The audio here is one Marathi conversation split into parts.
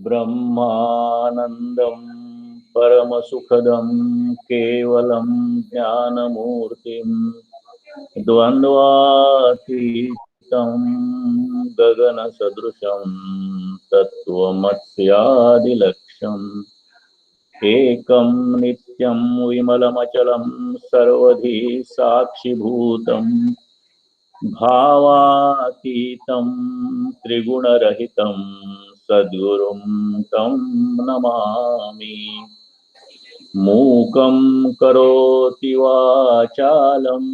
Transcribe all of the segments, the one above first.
ब्रह्मानंदं परमसुखदं केवलं ज्ञानमूर्तिं द्वन्द्वातीतं गगनसदृशं तत्त्वमस्यादिलक्ष्यम् एकं नित्यं विमलमचलं सर्वधी साक्षिभूतं भावातीतं त्रिगुणरहितं सद्गुरुं तं नमामि। मूकं करोति वाचालं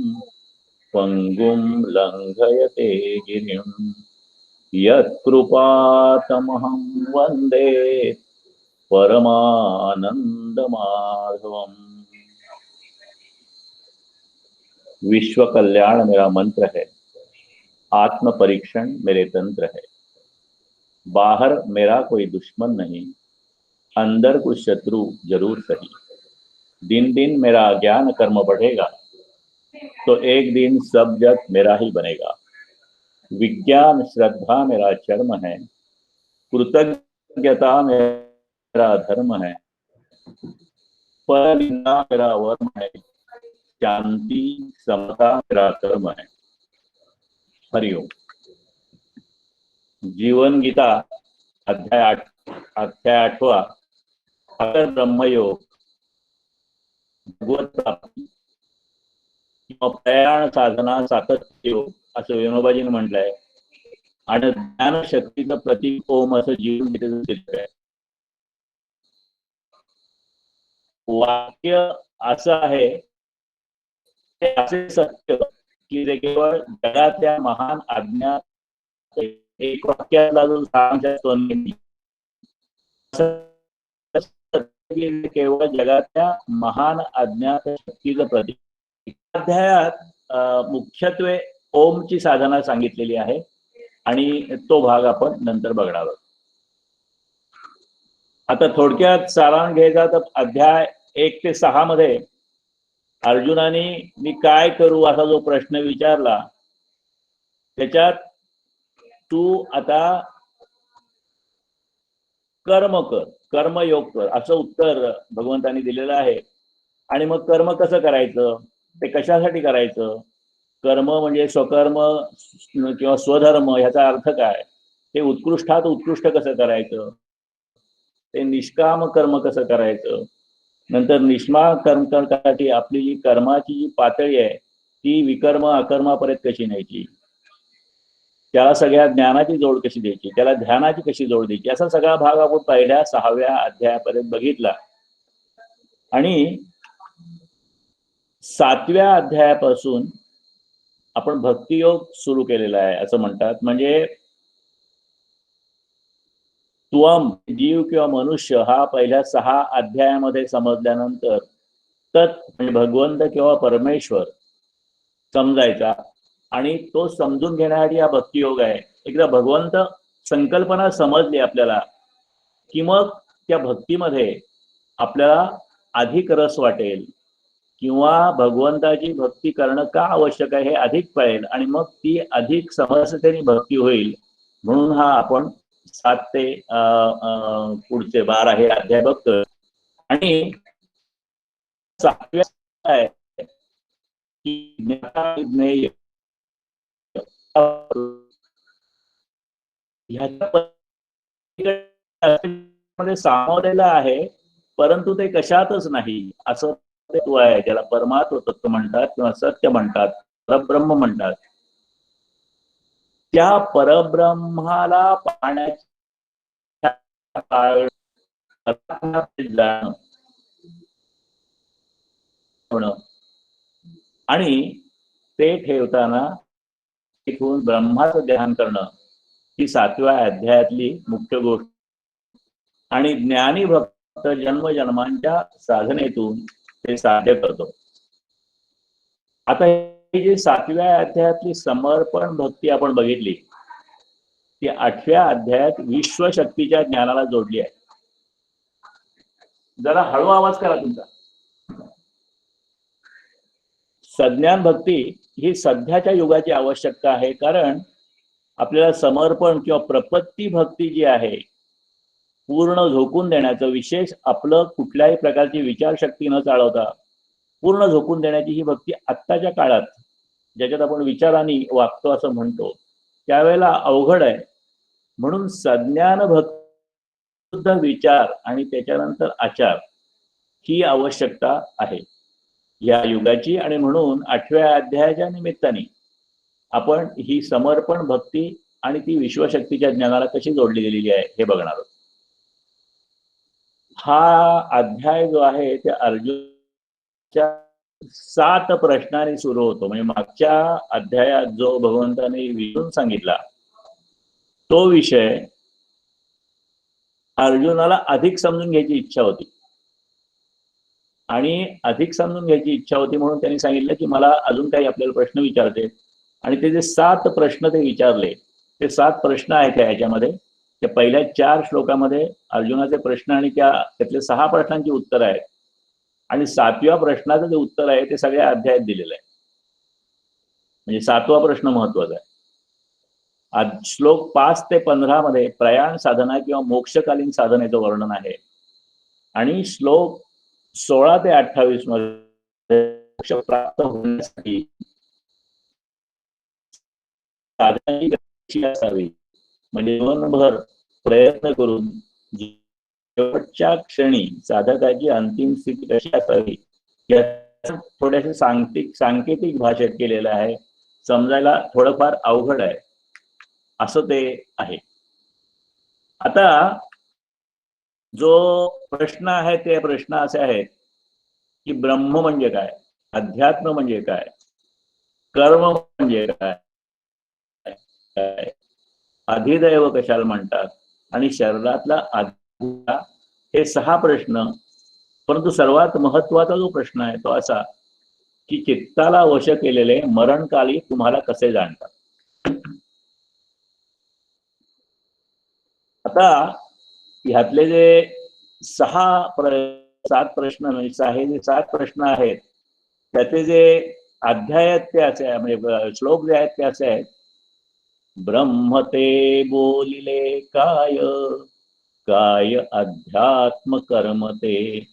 पङ्गुं लङ्घयते गिरिं यत्कृपातमहं वन्दे परमानंदमाधवम्। विश्व कल्याण मेरा मंत्र है, आत्म परीक्षण मेरे तंत्र है। बाहर मेरा कोई दुश्मन नहीं, अंदर कुछ शत्रु जरूर सही। दिन दिन मेरा ज्ञान कर्म बढ़ेगा, तो एक दिन सब जग मेरा ही बनेगा। विज्ञान श्रद्धा मेरा चर्म है, कृतज्ञता मेरा धर्म है, परनिंदा मेरा वर्म है, शांति समता मेरा कर्म है। हरिओम। जीवन गीता अध्याय 8 अगर ब्रह्मयोग, भगवत प्राप्ती किंवा प्रयाण साधना सातत्य योग असं विनोबाजीने म्हटलंय. आणि ज्ञान शक्तीचं प्रतीक ओम असं जीवन गीतेचं चित्र आहे. वाक्य असं आहे ते असे सत्य की जे केवळ जगातल्या महान आज्ञा एक वाक्याला जो सारांश असतो केवळ जगातल्या महान अज्ञात शक्तीचं प्रतीक. अध्यायात मुख्यत्वे ओमची साधना सांगितलेली आहे आणि तो भाग आपण नंतर बघणार आहोत. आता थोडक्यात सारांश घ्यायचा तर अध्याय 1 ते 6 मध्ये अर्जुनाने मी काय करू असा जो प्रश्न विचारला, त्याच्यात तू आता कर्म कर, कर्मयोग कर असं उत्तर भगवंतांनी दिलेलं आहे. आणि मग कर्म कसं करायचं, ते कशासाठी करायचं, कर्म म्हणजे स्वकर्म किंवा स्वधर्म ह्याचा अर्थ काय, ते उत्कृष्टात उत्कृष्ट कसं करायचं, ते निष्काम कर्म कसं करायचं, नंतर निष्काम कर्म करण्यासाठी आपली जी कर्माची जी पातळी आहे ती विकर्म अकर्मापर्यंत कशी न्यायची, त्याला सगळ्या ज्ञानाची जोड कशी द्यायची, त्याला ध्यानाची कशी जोड द्यायची, असा सगळा भाग आपण पहिल्या 6व्या अध्यायापर्यंत बघितला. आणि 7व्या अध्यायापासून आपण भक्तियोग सुरू केलेला आहे असं म्हणतात. म्हणजे त्वम जीव किंवा मनुष्य हा पहिल्या 6 अध्यायामध्ये समजल्यानंतर तत् म्हणजे भगवंत किंवा परमेश्वर समजायचा. आणि तो समजून घेण्यासाठी हा भक्तियोग आहे. एकदा भगवंत संकल्पना समजली आपल्याला की मग त्या भक्तीमध्ये आपल्याला अधिक रस वाटेल किंवा भगवंताची भक्ती करणं का आवश्यक आहे हे अधिक कळेल आणि मग ती अधिक समरसतेने भक्ती होईल. म्हणून हा आपण 7 ते पुढचे 12 हे अध्याय बघतोय. आणि 7व्या आहे की ज्ञाता ज्ञेय ह्याच्या सामावलेलं आहे, परंतु ते कशातच नाही असं तत्व आहे, ज्याला परमात्म तत्व म्हणतात किंवा सत्य म्हणतात, परब्रह्म म्हणतात. त्या परब्रह्माला पाहण्याच्या आणि ते ठेवताना इथून ब्रह्माचं ध्यान करणं ही 7व्या अध्यायातली मुख्य गोष्ट. आणि ज्ञानी भक्त जन्मजन्मांच्या साधनेतून ते साध्य करतो. आता ही जी 7व्या अध्यायातली समर्पण भक्ती आपण बघितली, ती 8व्या अध्यायात विश्वशक्तीच्या ज्ञानाला जोडली आहे. जरा हळू आवाज करा तुमचा. सज्ञान भक्ती ही सध्याच्या युगाची आवश्यकता आहे, कारण आपल्याला समर्पण किंवा प्रपत्ती भक्ती जी आहे पूर्ण झोकून देण्याचं, विशेष आपलं कुठल्याही प्रकारची विचारशक्ती न चालवता पूर्ण झोकून देण्याची ही भक्ती आत्ताच्या काळात, ज्याच्यात आपण विचारांनी वागतो असं म्हणतो, त्यावेळेला अवघड आहे. म्हणून सज्ञान भक्त विचार आणि त्याच्यानंतर आचार ही आवश्यकता आहे या युगाची. आणि म्हणून 8व्या अध्यायाच्या निमित्ताने आपण ही समर्पण भक्ती आणि ती विश्वशक्तीच्या ज्ञानाला कशी जोडली गेलेली आहे हे बघणार आहोत. हा अध्याय जो आहे त्या अर्जुनच्या 7 प्रश्नांनी सुरू होतो. म्हणजे मागच्या अध्यायात जो भगवंताने विचारून सांगितला तो विषय अर्जुनाला अधिक समजून घ्यायची इच्छा होती, आणि अधिक समजून घ्यायची इच्छा होती म्हणून त्यांनी सांगितलं की मला अजून काही आपल्याला प्रश्न विचारते. आणि ते जे 7 प्रश्न ते विचारले, ते 7 प्रश्न आहेत याच्यामध्ये. त्या पहिल्या 4 श्लोकामध्ये अर्जुनाचे प्रश्न आणि त्यातले 6 प्रश्नांची उत्तर आहेत. आणि 7व्या प्रश्नाचं जे उत्तर आहे ते सगळ्या अध्यायात दिलेलं आहे. म्हणजे 7वा प्रश्न महत्वाचा आहे. श्लोक 5 ते 15 मध्ये प्रयाण साधना किंवा मोक्षकालीन साधनेचं वर्णन आहे. आणि श्लोक 16 ते 28 मध्ये मोक्ष प्राप्त होण्यासाठी साधनाची कशी असावी, म्हणजे जीवनभर प्रयत्न करून शेवटच्या क्षणी साधकाची अंतिम स्थिती कशी असावी याचं थोड्याशा सांकेतिक भाषेत केलेलं आहे. समजायला थोडंफार अवघड आहे असं ते आहे. आता जो प्रश्न आहे ते प्रश्न असे आहेत की ब्रह्म म्हणजे काय, अध्यात्म म्हणजे काय, कर्म म्हणजे काय, अधिदैव कशाला म्हणतात, आणि शरीरातला आत्मा, हे 6 प्रश्न. परंतु सर्वात महत्वाचा जो प्रश्न आहे तो असा की चित्ताला वश केलेले मरणकाली तुम्हाला कसे जाणतात. आता ह्यातले जे 7 प्रश्न म्हणजे हे जे 7 प्रश्न आहेत त्याचे जे अध्याय आहेत ते असे आहे, म्हणजे श्लोक जे आहेत ते असे आहेत. ब्रह्म ते बोलिले काय, काय अध्यात्म कर्म ते,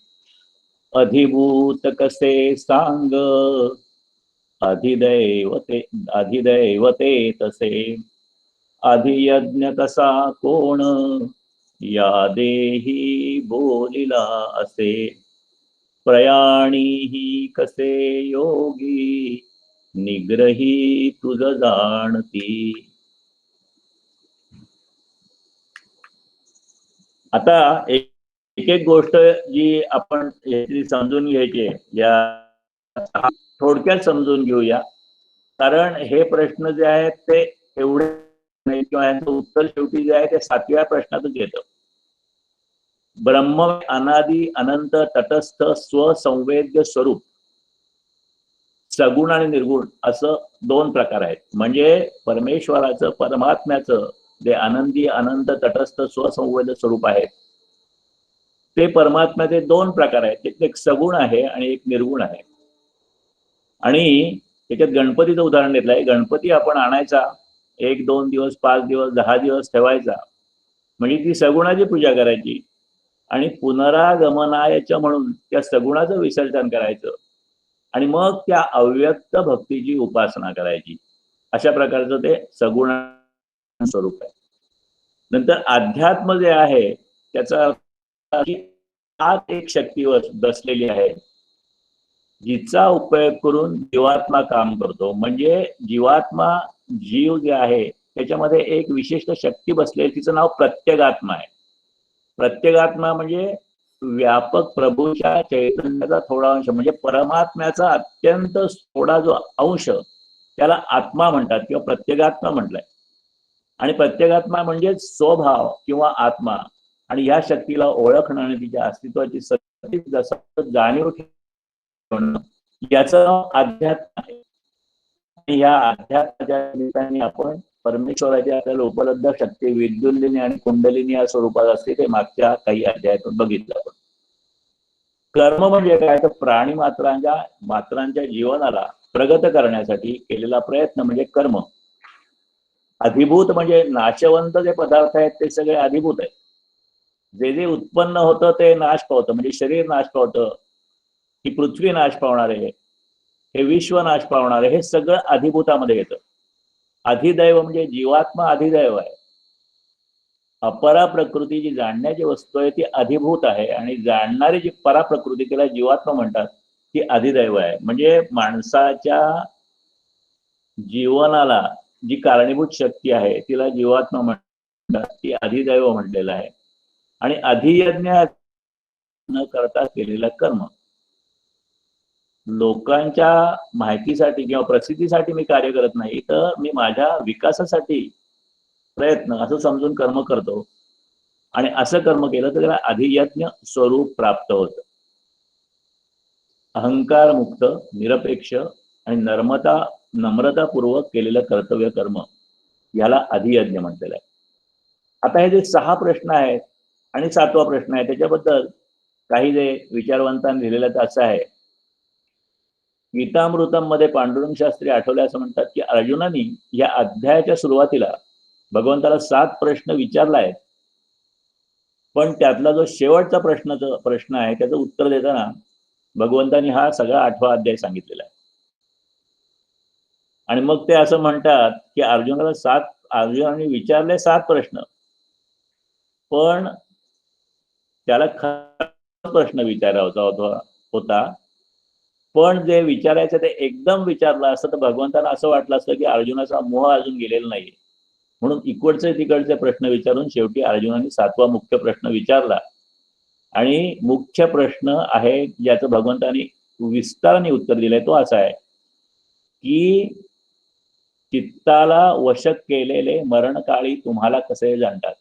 अधिभूत कसे सांग, अधिदैवते तसे, अधियज्ञ कसा कोण, या देही बोलिला असे, प्रयाणी ही कसे योगी, निग्रही तुझ जाणती. आता एक एक गोष्ट जी आपण समजून घ्यायची, या थोडक्यात समजून घेऊया. कारण हे प्रश्न जे आहेत ते एवढे किंवा यांचं उत्तर शेवटी जे आहे ते 7व्या प्रश्नातच येतं. ब्रह्म अनादि अनंत तटस्थ स्वसंवेद्य स्वरूप, सगुण आणि निर्गुण असं 2 प्रकार आहेत. म्हणजे परमेश्वराचं, परमात्म्याचं जे आनंदी अनंत तटस्थ स्वसंवेद्य स्वरूप आहे ते परमात्म्याचे 2 प्रकार आहेत. एक सगुण आहे आणि एक निर्गुण आहे. आणि त्याच्यात गणपतीचं उदाहरण घेतलं आहे. गणपती आपण आणायचा, 1-2 दिवस, 5 दिवस, 10 दिवस ठेवायचा, म्हणजे ती सगुणाची पूजा करायची आणि पुनरागमनायच म्हणून त्या सगुणाचं विसर्जन करायचं आणि मग त्या अव्यक्त भक्तीची उपासना करायची. अशा प्रकारचं ते सगुण स्वरूप आहे. नंतर अध्यात्म जे आहे त्याचा आत एक शक्तीवर बसलेली आहे जिचा उपयोग करून जीवात्मा काम करतो. म्हणजे जीवात्मा, जीव जे आहे त्याच्यामध्ये एक विशिष्ट शक्ती बसलेली, तिचं नाव प्रत्यगात्मा आहे. प्रत्यगात्मा म्हणजे व्यापक प्रभूच्या चैतन्याचा थोडा अंश, म्हणजे परमात्म्याचा अत्यंत थोडा जो अंश त्याला आत्मा म्हणतात किंवा प्रत्यगात्मा म्हटलंय. आणि प्रत्यगात्मा म्हणजे स्वभाव किंवा आत्मा, आणि या शक्तीला ओळखणं आणि तिच्या अस्तित्वाची सतत जाणीव ठेवणं याचं नाव अध्यात्म आहे. आणि या अध्यात्माच्या निमित्ताने आपण परमेश्वराच्या आपल्याला उपलब्ध शक्ती विद्युल्लिनी आणि कुंडलिनी या स्वरूपात असते, ते मागच्या काही अध्यायातून बघितलं आपण. कर्म म्हणजे काय, तर प्राणी मात्रांच्या जीवनाला प्रगत करण्यासाठी केलेला प्रयत्न म्हणजे कर्म. अधिभूत म्हणजे नाशवंत जे पदार्थ आहेत ते सगळे अधिभूत आहेत. जे जे उत्पन्न होतं ते नाश पावतं, म्हणजे शरीर नाश पावतं, ही पृथ्वी नाश पावणार आहे, हे विश्व नाश पावणार आहे, हे सगळं अधिभूतामध्ये येतं. अधिदैव म्हणजे जीवात्मा अधिदैव आहे. अपरा प्रकृती जी जाणण्याची वस्तू आहे ती अधिभूत आहे, आणि जाणणारी जी पराप्रकृती तिला जीवात्मा म्हणतात, ती अधिदैव आहे. म्हणजे माणसाच्या जीवनाला जी कारणीभूत शक्ती आहे तिला जीवात्मा म्हणतात, ती अधिदैव म्हटलेलं आहे. आणि अधियज्ञ न करता केलेलं कर्म, लोकांच्या माहितीसाठी किंवा प्रसिद्धीसाठी मी कार्य करत नाही, तर मी माझ्या विकासासाठी प्रयत्न असं समजून कर्म करतो. आणि असं कर्म केलं तर त्याला अधियज्ञ स्वरूप प्राप्त होतं. अहंकार मुक्त, निरपेक्ष आणि नम्रतापूर्वक केलेलं कर्तव्य कर्म याला अधियज्ञ म्हटलेलं आहे. आता हे जे 6 प्रश्न आहेत आणि 7वा प्रश्न आहे त्याच्याबद्दल काही जे विचारवंतांनी लिहिलेलं असं आहे. गीतामृतम मध्ये पांडुरंग शास्त्री आठवले असं म्हणतात की अर्जुनानी या अध्यायाच्या सुरुवातीला भगवंताला 7 प्रश्न विचारला आहे, पण त्यातला जो शेवटचा प्रश्न आहे त्याचं उत्तर देताना भगवंतांनी हा सगळा 8वा अध्याय सांगितलेला आहे. आणि मग ते असं म्हणतात की अर्जुनाने विचारले 7 प्रश्न, पण त्याला प्रश्न विचारायचा होता, पण जे विचारायचं ते एकदम विचारलं असतं तर भगवंतांना असं वाटलं असतं की अर्जुनाचा मोह अजून गेलेला नाही, म्हणून इकडचे तिकडचे प्रश्न विचारून शेवटी अर्जुनाने 7वा मुख्य प्रश्न विचारला. आणि मुख्य प्रश्न आहे ज्याचं भगवंतांनी विस्ताराने उत्तर दिलंय तो असा आहे की चित्ताला वशक केलेले मरणकाळी तुम्हाला कसे जाणतात.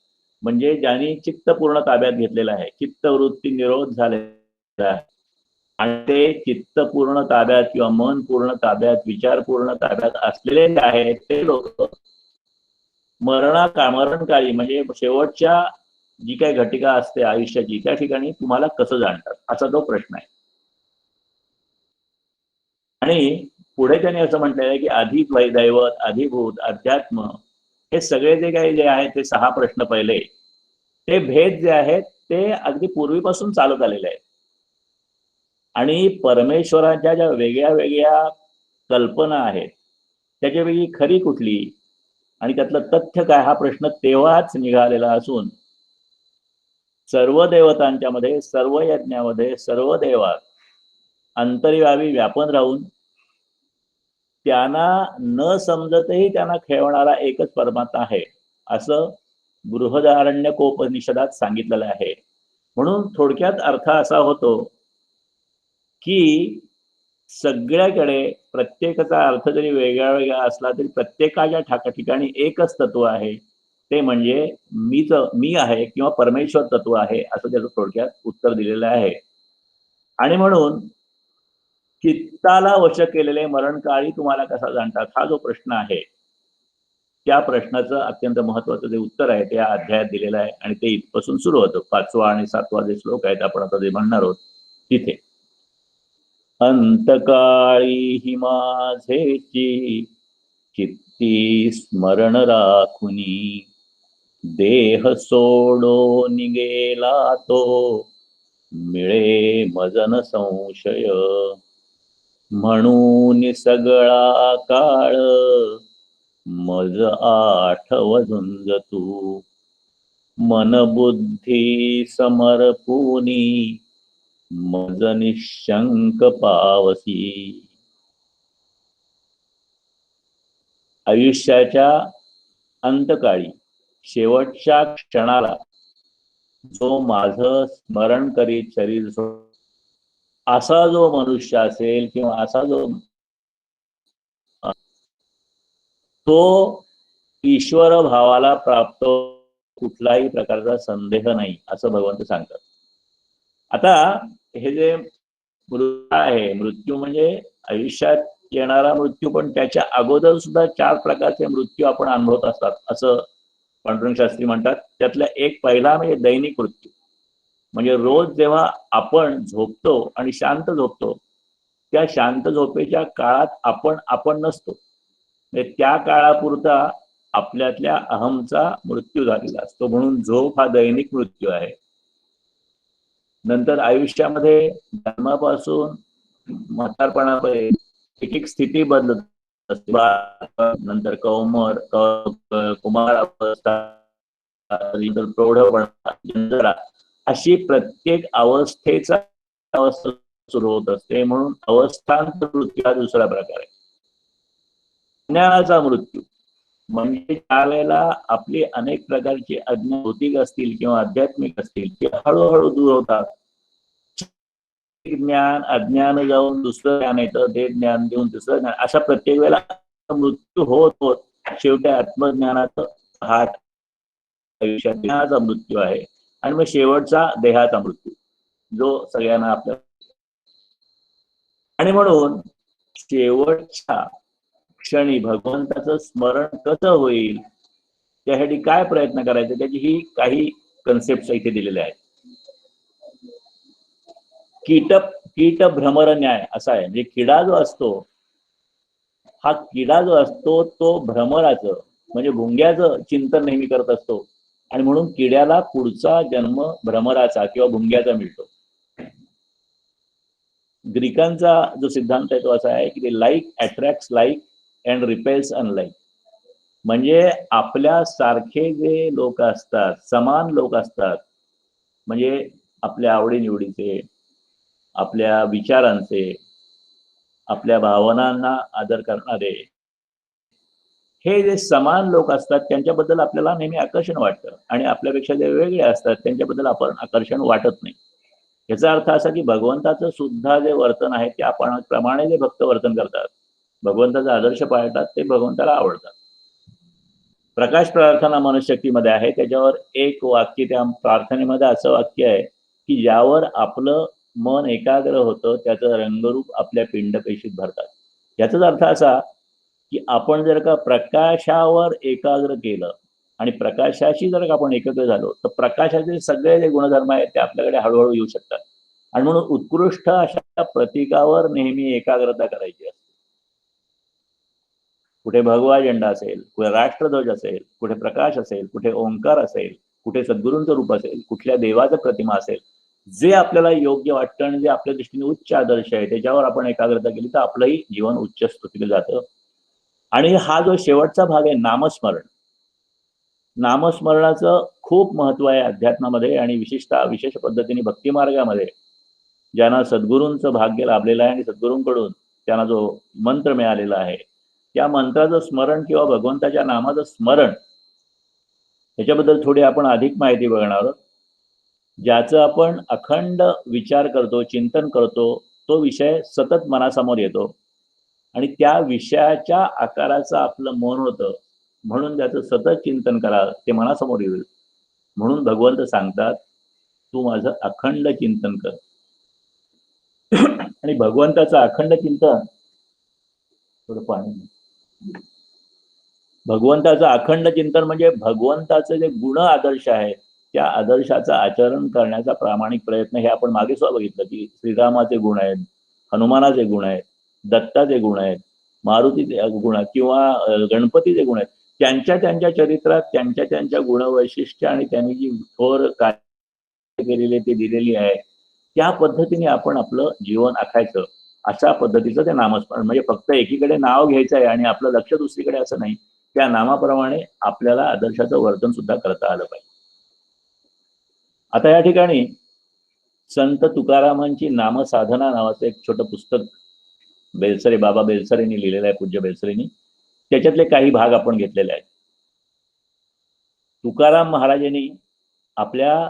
म्हणजे ज्यांनी चित्त पूर्ण ताब्यात घेतलेलं आहे, चित्तवृत्ती निरोध झालेला आहे, आणि ते चित्त पूर्ण ताब्यात किंवा मन पूर्ण ताब्यात, विचार पूर्ण ताब्यात असलेले आहेत ते लोक मरणकाळी म्हणजे शेवटच्या जी काही घटिका असते आयुष्याची त्या ठिकाणी तुम्हाला कसं जाणतात, असा तो प्रश्न आहे. आणि पुढे त्यांनी असं म्हटलेलं आहे की अधिक वैदैवत, अधिभूत, अध्यात्म हे सगळे जे काही जे आहेत ते 6 प्रश्न पहिले, ते भेद जे आहेत ते अगदी पूर्वीपासून चालत आलेले आहेत. आणि परमेश्वराच्या ज्या वेगळ्या वेगळ्या कल्पना आहेत त्याच्यापैकी खरी कुठली आणि त्यातलं तथ्य काय हा प्रश्न तेव्हाच निघालेला असून सर्व देवतांच्या मध्ये, सर्व यज्ञामध्ये, सर्व देवात अंतर्यामी व्यापन राहून त्यांना न समजतही त्यांना खेळवणारा एकच परमात्मा आहे असं बृहदारण्यकोपनिषदात सांगितलेलं आहे. म्हणून थोडक्यात अर्थ असा होतो की सगळ्याकडे प्रत्येकाचा अर्थ जरी वेगळा वेगळा असला तरी प्रत्येकाच्या ठिकाणी एकच तत्व आहे, ते म्हणजे मी आहे किंवा परमेश्वर तत्व आहे असं त्याचं थोडक्यात उत्तर दिलेलं आहे. आणि म्हणून चित्ताला वश केलेले मरणकाळी तुम्हाला कसा जाणतात हा जो प्रश्न आहे त्या प्रश्नाचं अत्यंत महत्वाचं जे उत्तर आहे ते या अध्यायात दिलेलं आहे. आणि ते इथपासून सुरू होतं. 5वा आणि 7वा जे श्लोक आहेत आपण आता जे म्हणणार आहोत तिथे. अंतकाळी हि माझेची चित्ती स्मरण राखुनी, देह सोडो निगेला तो मिळे मजन संशय. म्हणून सगळा काळ मज आठव झुंज तू, मन बुद्धी समर्पुनी मज निशंक पावसी. आयुष्याच्या अंतकाळी शेवटच्या क्षणाला जो माझं स्मरण करीत शरीर असा जो मनुष्य असेल किंवा असा जो तो ईश्वर भावाला प्राप्त कुठलाही प्रकारचा संदेह नाही असं भगवंत सांगतात. आता हे जे मृत्यू आहे, मृत्यू म्हणजे आयुष्यात येणारा मृत्यू, पण त्याच्या अगोदर सुद्धा 4 प्रकारचे मृत्यू आपण अनुभवत असतात असं पांडुरंग शास्त्री म्हणतात. त्यातला एक पहिला म्हणजे दैनिक मृत्यू. म्हणजे रोज जेव्हा आपण झोपतो आणि शांत झोपतो त्या शांत झोपेच्या काळात आपण नसतो, म्हणजे त्या काळापुरता आपल्यातल्या अहमचा मृत्यू झालेला असतो, म्हणून झोप हा दैनिक मृत्यू आहे. नंतर आयुष्यामध्ये जन्मापासून म्हातारपणापर्यंत एक एक स्थिती बदलत असते. नंतर कुमार अवस्था, प्रौढपणा, अशी प्रत्येक अवस्थेचा अवस्था सुरू होत असते. म्हणून अवस्थांत मृत्यू हा दुसरा प्रकार आहे. ज्ञानाचा मृत्यू म्हणजे त्यावेळेला आपली अनेक प्रकारची अज्ञान भौतिक असतील किंवा आध्यात्मिक असतील ते हळूहळू दूर होतात. ज्ञान अज्ञान जाऊन दुसरं ज्ञान येतं, ते ज्ञान देऊन दुसरं ज्ञान, अशा प्रत्येक वेळेला मृत्यू होत होत शेवटी आत्मज्ञानाचं हा ज्ञानाचा मृत्यू आहे. आणि मग शेवटचा देहाचा मृत्यू, जो सगळ्यांना आपल्या. आणि म्हणून शेवटच्या क्षणी भगवंताचं स्मरण कसं होईल, त्यासाठी काय प्रयत्न करायचे, त्याची ही काही कन्सेप्ट इथे दिलेले आहेत. कीट भ्रमर न्याय असा आहे. म्हणजे किडा जो असतो, हा किडा जो असतो तो भ्रमराचं म्हणजे भुंग्याचं चिंतन नेहमी करत असतो. आणि म्हणून किड्याला पुढचा जन्म भ्रमराचा किंवा भुंग्याचा मिळतो. ग्रीकांचा जो सिद्धांत आहे तो असा आहे की like attracts like and repels unlike. म्हणजे आपल्या सारखे जे लोक असतात, समान लोक असतात, म्हणजे आपल्या आवडीनिवडीचे, आपल्या विचारांचे, आपल्या भावनांना आदर करणारे, हे जे समान लोक असतात त्यांच्याबद्दल आपल्याला नेहमी आकर्षण वाटतं. आणि आपल्यापेक्षा जे वेगळे असतात त्यांच्याबद्दल आपण आकर्षण वाटत नाही. याचा अर्थ असा की भगवंताचं सुद्धा जे वर्तन आहे त्या प्रमाणे जे भक्त वर्तन करतात, भगवंताचा आदर्श पाळतात, ते भगवंताला आवडतात. प्रकाश प्रार्थना मनशक्तीमध्ये आहे, त्याच्यावर एक वाक्य त्या प्रार्थनेमध्ये असं वाक्य आहे की ज्यावर आपलं मन एकाग्र होतं त्याचं रंगरूप आपल्या पिंडपेशीत भरतात. याचाच अर्थ असा की आपण जर का प्रकाशावर एकाग्र केलं आणि प्रकाशाशी जर का आपण एकत्र झालो तर प्रकाशाचे सगळे जे गुणधर्म आहेत ते आपल्याकडे हळूहळू येऊ शकतात. आणि म्हणून उत्कृष्ट अशा प्रतीकावर नेहमी एकाग्रता करायची असते. कुठे भगवा झेंडा असेल, कुठे राष्ट्रध्वज असेल, कुठे प्रकाश असेल, कुठे ओंकार असेल, कुठे सद्गुरूंचं रूप असेल, कुठल्या देवाचं प्रतिमा असेल, जे आपल्याला योग्य वाटतं आणि जे आपल्या दृष्टीने उच्च आदर्श आहे त्याच्यावर आपण एकाग्रता केली तर आपलंही जीवन उच्च स्तुतीला जातं. आणि हा जो शेवटचा भाग आहे नामस्मरण, नामस्मरणाचं खूप महत्व आहे अध्यात्मामध्ये आणि विशेषतः विशेष पद्धतीने भक्ती मार्गामध्ये. ज्यांना सद्गुरूंचं भाग्य लाभलेलं आहे आणि सद्गुरूंकडून त्यांना जो मंत्र मिळालेला आहे त्या मंत्राचं स्मरण किंवा भगवंताच्या नामाचं स्मरण, ह्याच्याबद्दल थोडी आपण अधिक माहिती बघणार आहोत. ज्याचं आपण अखंड विचार करतो, चिंतन करतो, तो विषय सतत मनासमोर येतो आणि त्या विषयाच्या आकाराचं आपलं मन होतं. म्हणून त्याचं सतत चिंतन करा, ते मनासमोर येईल. म्हणून भगवंत सांगतात तू माझं अखंड चिंतन कर. आणि भगवंताचं अखंड चिंतन, थोडं पाणी, भगवंताचं अखंड चिंतन म्हणजे भगवंताचे जे गुण आदर्श आहे त्या आदर्शाचं आचरण करण्याचा प्रामाणिक प्रयत्न. हे आपण मागे सुद्धा बघितलं की श्रीरामाचे गुण आहेत, हनुमानाचे गुण आहेत, दत्ताचे गुण आहेत, मारुतीचे गुण आहेत किंवा गणपतीचे गुण आहेत. त्यांच्या त्यांच्या चरित्रात त्यांच्या त्यांच्या गुणवैशिष्ट्य आणि त्यांनी जी थोर कार्य केलेली ते दिलेली आहे त्या पद्धतीने आपण आपलं जीवन आखायचं. अशा पद्धतीचं ते नामस्मरण. म्हणजे फक्त एकीकडे नाव घ्यायचं आहे आणि आपलं लक्ष दुसरीकडे असं नाही, त्या नामाप्रमाणे आपल्याला आदर्शाचं वर्तन सुद्धा करता आलं पाहिजे. आता या ठिकाणी संत तुकारामांची नामसाधना नावाचं एक छोटं पुस्तक बेलसरे, बाबा बेलसरेंनी लिहिलेलं आहे, पूज्य बेलसरेंनी. त्याच्यातले काही भाग आपण घेतलेले आहेत. तुकाराम महाराजांनी आपल्या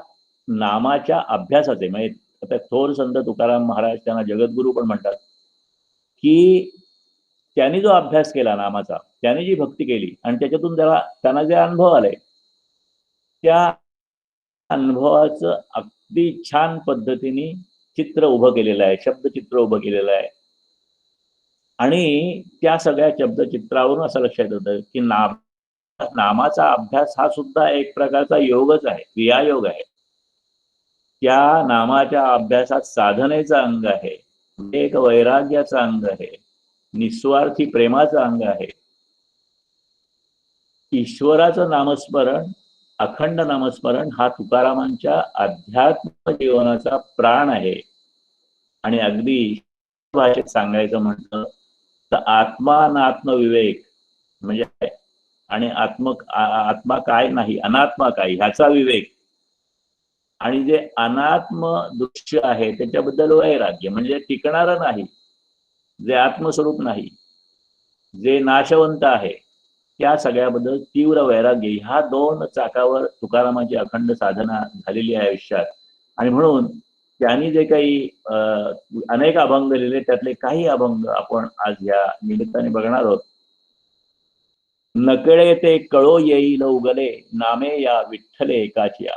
नामाच्या अभ्यासाचे, म्हणजे आता थोर संत तुकाराम महाराज, त्यांना जगद्गुरू पण म्हणतात, की त्यांनी जो अभ्यास केला नामाचा, त्याने जी भक्ती केली आणि त्याच्यातून त्यांना जे अनुभव आले त्या अनुभवाचं अगदी छान पद्धतीने चित्र उभं केलेलं आहे, शब्दचित्र उभं केलेलं आहे. आणि त्या सगळ्या शब्दचित्रावरून असं लक्षात येतं की नामाचा अभ्यास हा सुद्धा एक प्रकारचा योगच आहे, क्रियायोग आहे. त्या नामाच्या अभ्यासात साधनेचं अंग आहे, एक वैराग्याचं अंग आहे, निस्वार्थी प्रेमाचं अंग आहे. ईश्वराचं नामस्मरण अखंड नामस्मरण हा तुकारामांच्या अध्यात्म जीवनाचा प्राण आहे. आणि अगदी भाषेत सांगायचं म्हटलं तर आत्मा अनात्म विवेक म्हणजे काय? आणि आत्मा काय नाही, अनात्मा काय ह्याचा विवेक, आणि जे अनात्म दृश्य आहे त्याच्याबद्दल वैराग्य म्हणजे टिकणारं नाही, जे आत्मस्वरूप नाही, जे नाशवंत आहे, त्या सगळ्याबद्दल तीव्र वैराग्य, ह्या दोन चाकावर तुकारामाची अखंड साधना झालेली आहे आयुष्यात. आणि म्हणून त्यांनी जे काही अनेक अभंग लिहिले त्यातले काही अभंग आपण आज या निमित्ताने बघणार आहोत. नकळे ते कळो येईल उगले, नामे या विठ्ठले एकाचिया.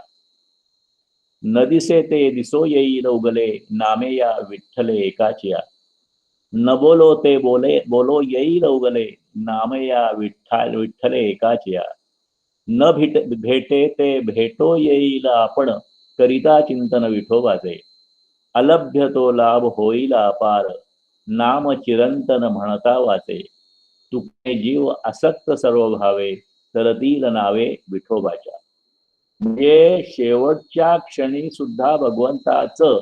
न दिसे ते दिसो येईल उगले, नामे या विठ्ठले एकाचिया. न बोलो ते बोलो येईल उगले, नाम या विठ्ठले एकाचिया. न भेटे ते भेटो येईल आपण, करिता चिंतन विठोबाचे. अलभ्य तो लाभ होईल अपार, नाम चिरंतन म्हणता वाचे. तुके जीव असक्त सर्व भावे, तरतील नावे विठोबाच्या. म्हणजे शेवटच्या क्षणी सुद्धा भगवंताचं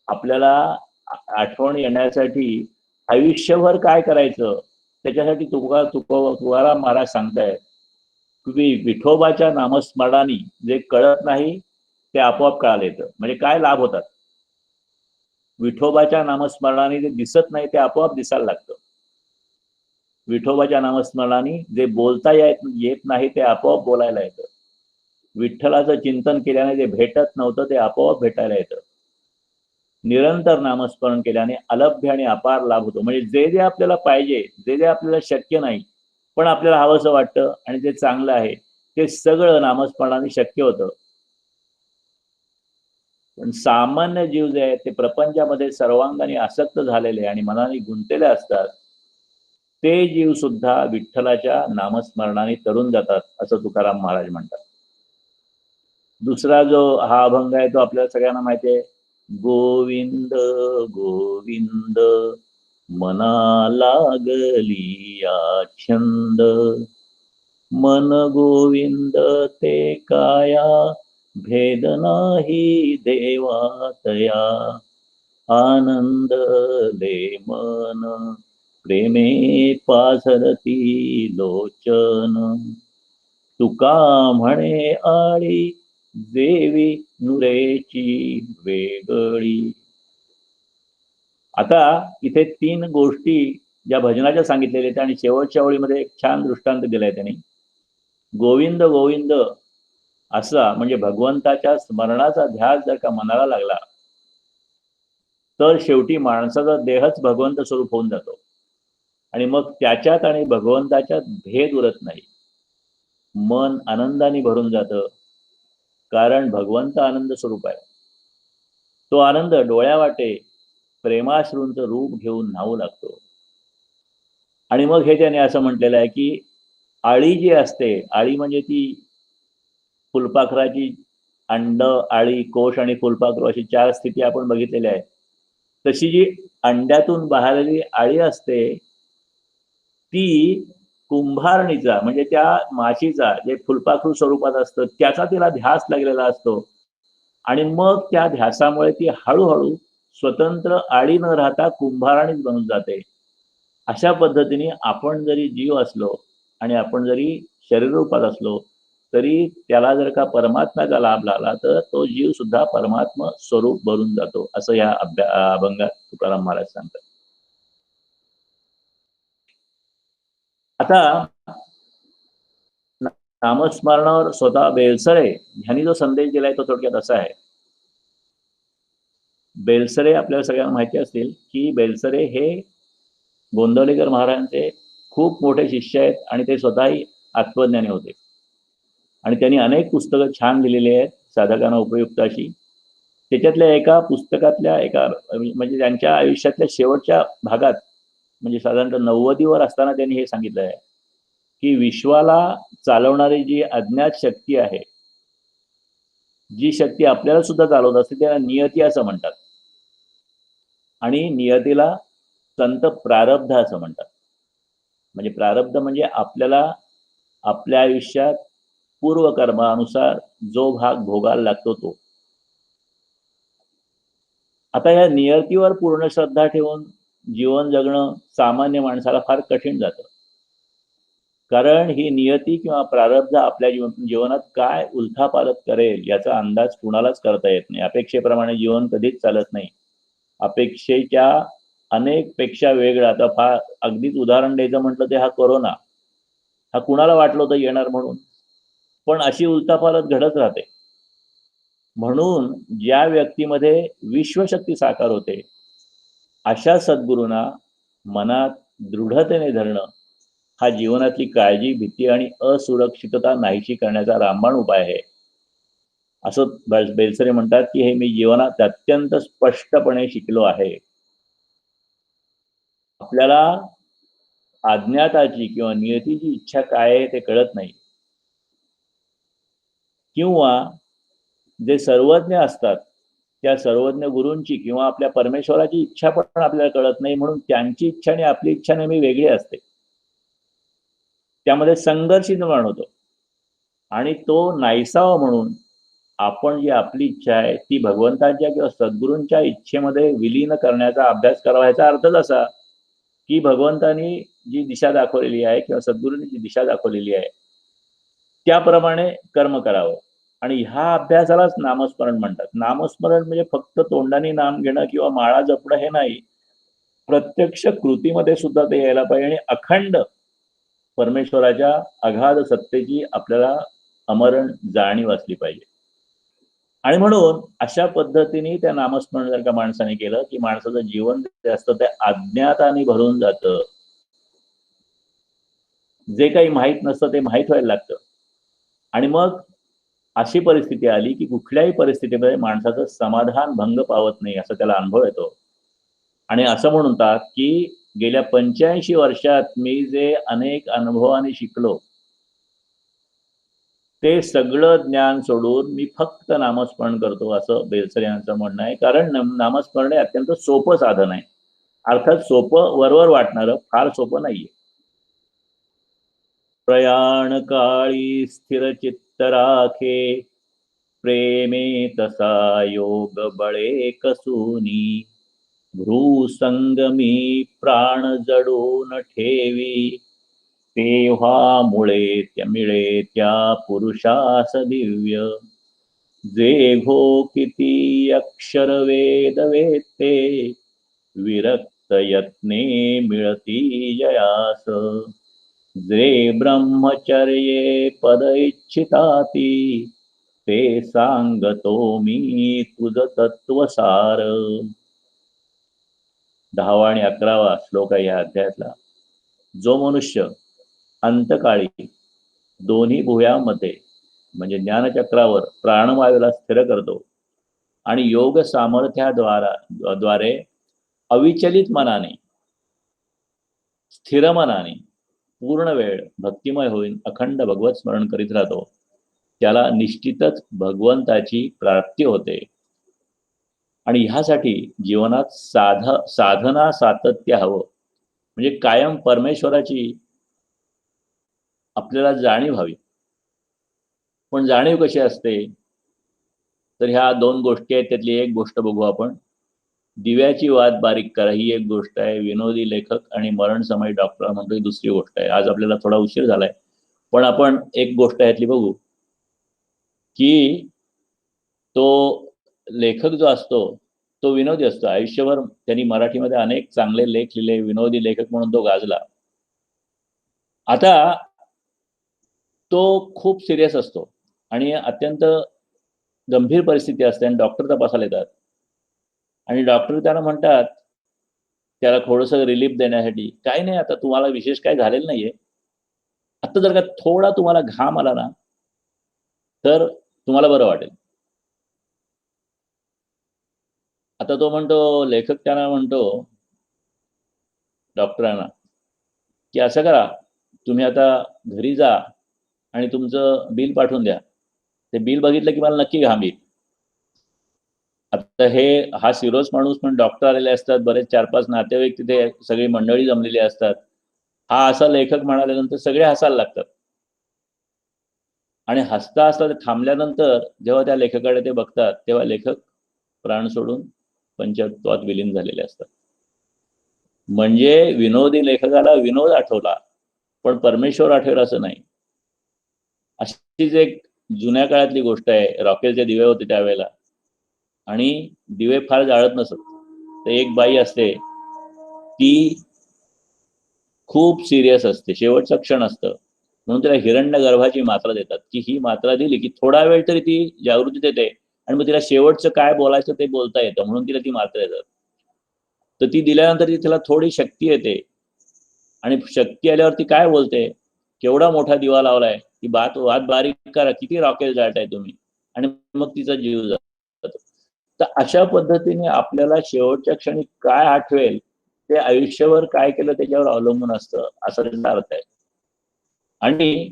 आपल्याला आठवण येण्यासाठी आयुष्यभर काय करायचं त्याच्यासाठी तुकाराम महाराज सांगतायत की विठोबाच्या नामस्मरणाने जे कळत नाही ते आपोआप कळायला येतं. म्हणजे काय लाभ होतात? विठोबाच्या नामस्मरणाने जे दिसत नाही ते आपोआप दिसायला लागतं. विठोबाच्या नामस्मरणाने जे बोलता येत नाही ते आपोआप बोलायला येतं. विठ्ठलाचं चिंतन केल्याने जे भेटत नव्हतं ते आपोआप भेटायला येतं. निरंतर नामस्मरण केल्याने अलभ्य आणि अपार लाभ होतो. म्हणजे जे जे आपल्याला पाहिजे, जे जे आपल्याला शक्य नाही पण आपल्याला हवंसं वाटतं आणि जे चांगलं आहे ते सगळं नामस्मरणाने शक्य होतं. पण सामान्य जीव जे आहेत ते प्रपंचामध्ये सर्वांगाने आसक्त झालेले आणि मनाने गुंतलेले असतात, ते जीव सुद्धा विठ्ठलाच्या नामस्मरणाने तरुण जातात असं तुकाराम महाराज म्हणतात. दुसरा जो हा अभंग आहे तो आपल्याला सगळ्यांना माहिती आहे. गोविंद गोविंद मना लागली छंद, मन गोविंद ते काया, भेद नाही देवातया. आनंद ले मन प्रेमे पाझरती लोचन, तुका म्हणे आळी देवी नुरेची वेगळी. आता इथे तीन गोष्टी ज्या भजनाच्या सांगितलेल्या आहेत आणि शेवटच्या ओळीमध्ये एक छान दृष्टांत दिलाय त्यांनी. गोविंद गोविंद असा म्हणजे भगवंताच्या स्मरणाचा ध्यास जर का मनाला लागला तर शेवटी माणसाचा देहच भगवंत स्वरूप होऊन जातो आणि मग त्याच्यात आणि भगवंताच्यात भेद उरत नाही. मन आनंदाने भरून जातं, कारण भगवंत आनंद स्वरूप आहे. तो आनंद डोळ्यावाटे प्रेमाश्रूंचं रूप घेऊन न्हावू लागतो. आणि मग हे त्याने असं म्हटलेलं आहे की आळी जी असते, आळी म्हणजे ती फुलपाखराची अंड, आळी, कोश आणि फुलपाखरू अशी चार स्थिती आपण बघितलेल्या आहेत. तशी जी अंड्यातून बाहेरली आळी असते ती कुंभारणीचा म्हणजे त्या माशीचा जे फुलपाखरू स्वरूपात असतं त्याचा तिला ध्यास लागलेला असतो. आणि मग त्या ध्यासामुळे ती हळूहळू स्वतंत्र आळी न राहता कुंभाराणीच बनून जाते. अशा पद्धतीने आपण जरी जीव असलो आणि आपण जरी शरीर रूपात असलो तरी त्याला जर का परमात्म्याचा लाभ लागला तर तो जीव सुद्धा परमात्मा स्वरूप बनून जातो असं या अभंगात तुकाराम महाराज सांगतात. आता नामस्मरणावर स्वतः बेलसरे ह्यांनी जो संदेश दिलाय तो थोडक्यात असा आहे. बेलसरे आपल्याला सगळ्यांना माहिती असतील की बेलसरे हे गोंदवलेकर महाराजांचे खूप मोठे शिष्य आहेत आणि ते स्वतःही आत्मज्ञानी होते आणि त्यांनी अनेक पुस्तकं छान लिहिलेली आहेत साधकांना उपयुक्त अशी. त्याच्यातल्या एका पुस्तकातल्या एका म्हणजे त्यांच्या आयुष्यातल्या शेवटच्या भागात म्हणजे साधारणतः 90वर असताना त्यांनी हे सांगितलं आहे की विश्वाला चालवणारी जी अज्ञात शक्ती आहे, जी शक्ती आपल्याला सुद्धा चालवत असते त्याला नियती असं म्हणतात आणि नियतीला संत प्रारब्ध असं म्हणतात. म्हणजे प्रारब्ध म्हणजे आपल्याला आपल्या आयुष्यात पूर्वकर्मानुसार जो भाग भोगायला लागतो तो. आता या नियतीवर पूर्ण श्रद्धा ठेवून जीवन जगणं सामान्य माणसाला फार कठीण जातं. कारण ही नियती किंवा प्रारब्ध आपल्या जीवनात काय उलथापालथ करेल याचा अंदाज कुणालाच करता येत नाही. अपेक्षेप्रमाणे जीवन कधीच चालत नाही. अपेक्षेच्या अनेक पेक्षा वेगळं, आता फार अगदीच उदाहरण द्यायचं म्हटलं तर हा कोरोना, हा कुणाला वाटलं होतं येणार म्हणून, पण अशी उलथापालथ घडत राहते. म्हणून ज्या व्यक्तीमध्ये विश्वशक्ती साकार होते अशा सद्गुरूंना मनात दृढतेने धरणं हा जीवनातली काळजी, भीती आणि असुरक्षितता नाहीशी करण्याचा रामबाण उपाय आहे. असं बेलसरे म्हणतात की हे मी जीवनात अत्यंत स्पष्टपणे शिकलो आहे. आपल्याला अज्ञाताची किंवा नियतीची इच्छा काय आहे ते कळत नाही, किंवा जे सर्वज्ञ असतात त्या सर्वज्ञ गुरूंची किंवा आपल्या परमेश्वराची इच्छा पण आपल्याला कळत नाही. म्हणून त्यांची इच्छा आणि आपली इच्छा नेहमी वेगळी असते. त्यामध्ये संघर्ष निर्माण होतो आणि तो नाहीसावा म्हणून आपण जी आपली इच्छा आहे ती भगवंताच्या किंवा सद्गुरूंच्या इच्छेमध्ये विलीन करण्याचा अभ्यास करावा. अर्थच असा की भगवंतांनी जी दिशा दाखवलेली आहे किंवा सद्गुरूंनी जी दिशा दाखवलेली आहे त्याप्रमाणे कर्म करावं. आणि ह्या अभ्यासालाच नामस्मरण म्हणतात. नामस्मरण म्हणजे फक्त तोंडाने नाम घेणं किंवा माळा जपणं हे नाही, प्रत्यक्ष कृतीमध्ये सुद्धा ते यायला पाहिजे आणि अखंड परमेश्वराच्या अगाध सत्तेची आपल्याला अमरण जाणीव असली पाहिजे. आणि म्हणून अशा पद्धतीने त्या नामस्मरण जर का माणसाने केलं की माणसाचं जीवन जे असतं ते अज्ञाताने भरून जातं. जे काही माहीत नसतं ते माहीत व्हायला लागतं. आणि मग अशी परिस्थिती आली की कुठल्याही परिस्थितीमध्ये माणसाचं समाधान भंग पावत नाही असा त्याला अनुभव येतो. आणि असं म्हणतात की गेल्या 85 वर्षात मी जे अनेक अनुभवाने शिकलो ते सगळं ज्ञान सोडून मी फक्त नामस्मरण करतो असं बेलसर यांचं म्हणणं आहे. कारण नामस्मरण हे अत्यंत सोपं साधन आहे. अर्थात सोपं वरवर वाटणारं, फार सोपं नाहीये. प्रयाण काळी स्थिर चित्त राखे, प्रेमे तसा योग बळे कसूनी, भ्रूसंगमी प्राण जडून ठेवी, तेव्हा मुळे मिळे त्या पुरुषास दिव्य, जे घो किती अक्षर वेद वेत्ते, विरक्त यत्ने मिळती जयास, जे ब्रह्मचर्ये पद इच्छिताती, ते सांगतो मी तुझ तत्वसार. 10वा आणि 11वा श्लोक आहे या अध्यायातला. जो मनुष्य अंतकाळी दोन्ही भुयांमध्ये म्हणजे ज्ञानचक्रावर प्राणवायूला स्थिर करतो आणि योग सामर्थ्याद्वारे अविचलित मनाने, स्थिर मनाने पूर्ण वेळ भक्तिमय होईल अखंड भगवत स्मरण करीत राहतो, त्याला निश्चितच भगवंताची प्राप्ती होते. आणि ह्यासाठी जीवनात साधना सातत्य हवं. म्हणजे कायम परमेश्वराची आपल्याला जाणीव व्हावी. पण जाणीव कशी असते तर ह्या 2 गोष्टी आहेत. त्यातली एक गोष्ट बघू आपण. दिव्याची वात बारीक करा ही एक गोष्ट आहे. विनोदी लेखक आणि मरण समय डॉक्टर म्हणतो ही दुसरी गोष्ट आहे. आज आपल्याला थोडा उशीर झालाय पण आपण एक गोष्ट ह्यातली बघू की तो लेखक जो असतो तो विनोदी असतो. आयुष्यभर त्यांनी मराठीमध्ये अनेक चांगले लेख लिहिले, विनोदी लेखक म्हणून तो गाजला. आता तो खूप सिरियस असतो आणि अत्यंत गंभीर परिस्थिती असते आणि डॉक्टर तपासायला येतात आणि डॉक्टर त्याला म्हणतात, त्याला थोडंसं रिलीफ देण्यासाठी, काही नाही आता तुम्हाला विशेष काही झालेलं नाहीये. आता जर का थोडा तुम्हाला घाम आला ना तर तुम्हाला बरं वाटेल. आता तो म्हणतो, लेखक त्यांना म्हणतो डॉक्टरांना की असं करा, तुम्ही आता घरी जा आणि तुमचं बिल पाठवून द्या. ते बिल बघितलं की मला नक्की घाम येईल. आता हा सिरोस माणूस पण डॉक्टर आलेले असतात, बरेच 4-5 नातेवाईक तिथे सगळी मंडळी जमलेली असतात. हा असा लेखक म्हणाल्यानंतर सगळे हसायला लागतात. आणि हसता हसता ते थांबल्यानंतर जेव्हा त्या लेखकाकडे ते बघतात तेव्हा लेखक प्राण सोडून पंचत्वात विलीन झालेले असतात. म्हणजे विनोदी लेखकाला विनोद आठवला पण परमेश्वर आठवेल असं नाही. अशीच एक जुन्या काळातली गोष्ट आहे. रॉकेलचे दिवे होते त्यावेळेला आणि दिवे फार जाळत नसत. तर एक बाई असते ती खूप सिरियस असते, शेवटचं क्षण असतं म्हणून तिला हिरण्य गर्भाची मात्रा देतात की ही मात्रा दिली की थोडा वेळ तरी ती जागृती देते आणि मग तिला शेवटचं काय बोलायचं ते बोलता येतं म्हणून तिला ती मात्रा देतात. तर ती दिल्यानंतर तिला थोडी शक्ती येते आणि शक्ती आल्यावरती काय बोलते, केवढा मोठा दिवा लावलाय, ती वात बारीक करा, किती रॉकेल जाळताय तुम्ही, आणि मग तिचा जीव जातो. तर अशा पद्धतीने आपल्याला शेवटच्या क्षणी काय आठवेल ते आयुष्यभर काय केलं त्याच्यावर अवलंबून असतं असा त्याचा अर्थ आहे. आणि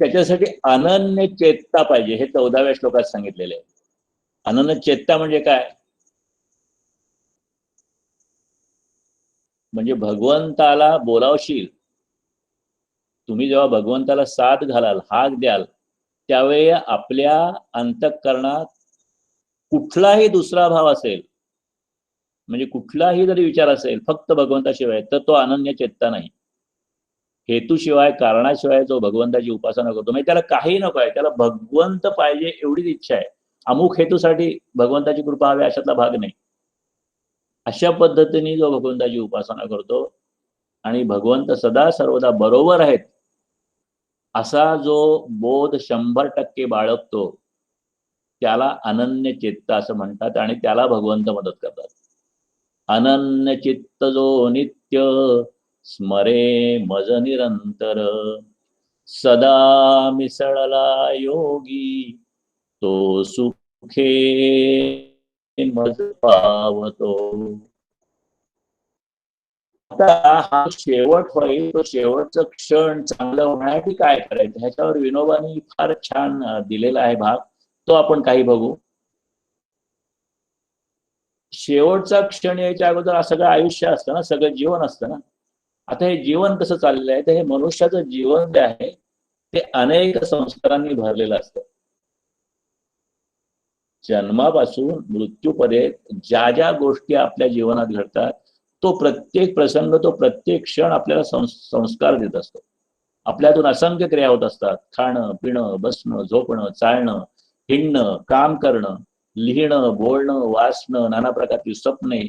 त्याच्यासाठी अनन्य चेतता पाहिजे हे 14व्या श्लोकात सांगितलेले आहे. अनन्य चेतता म्हणजे काय, म्हणजे भगवंताला बोलावशील तुम्ही, जेव्हा भगवंताला साथ घालाल, हाक द्याल, त्यावेळी आपल्या अंतःकरणात कुठलाही दुसरा भाव असेल, म्हणजे कुठलाही जरी विचार असेल फक्त भगवंताशिवाय, तर तो अनन्य चेतता नाही. हेतूशिवाय कारणाशिवाय जो भगवंताची उपासना करतो म्हणजे त्याला काही नको आहे, त्याला भगवंत पाहिजे एवढीच इच्छा आहे, अमुक हेतूसाठी भगवंताची कृपा हवी अशातला भाग नाही. अशा पद्धतीने जो भगवंताची उपासना करतो आणि भगवंत सदा सर्वदा बरोबर आहेत असा जो बोध 100% बाळगतो त्याला अनन्य चित्त असं म्हणतात आणि त्याला भगवंत मदत करतात. अनन्य चित्त जो नित्य स्मरे मज निरंतर, सदा मिसळला योगी तो सुखे मज पावतो. आता हा शेवट होईल, तो शेवटचं क्षण चांगलं होण्यासाठी काय करायचं ह्याच्यावर विनोबानी फार छान दिलेला आहे भाग, तो आपण काही बघू. शेवटचा क्षण यायच्या अगोदर सगळं आयुष्य असतं ना, सगळं जीवन असतं ना. आता हे जीवन कसं चाललेलं आहे, तर हे मनुष्याचं जीवन जे आहे ते अनेक संस्कारांनी भरलेलं असतं. जन्मापासून मृत्यूपर्यंत ज्या ज्या गोष्टी आपल्या जीवनात घडतात तो प्रत्येक प्रसंग, तो प्रत्येक क्षण आपल्याला संस्कार देत असतो. आपल्यातून असंख्य क्रिया होत असतात, खाणं पिणं बसणं झोपणं चालणं हिंडणं काम करणं लिहिणं बोलणं वाचणं, नाना प्रकारची स्वप्ने,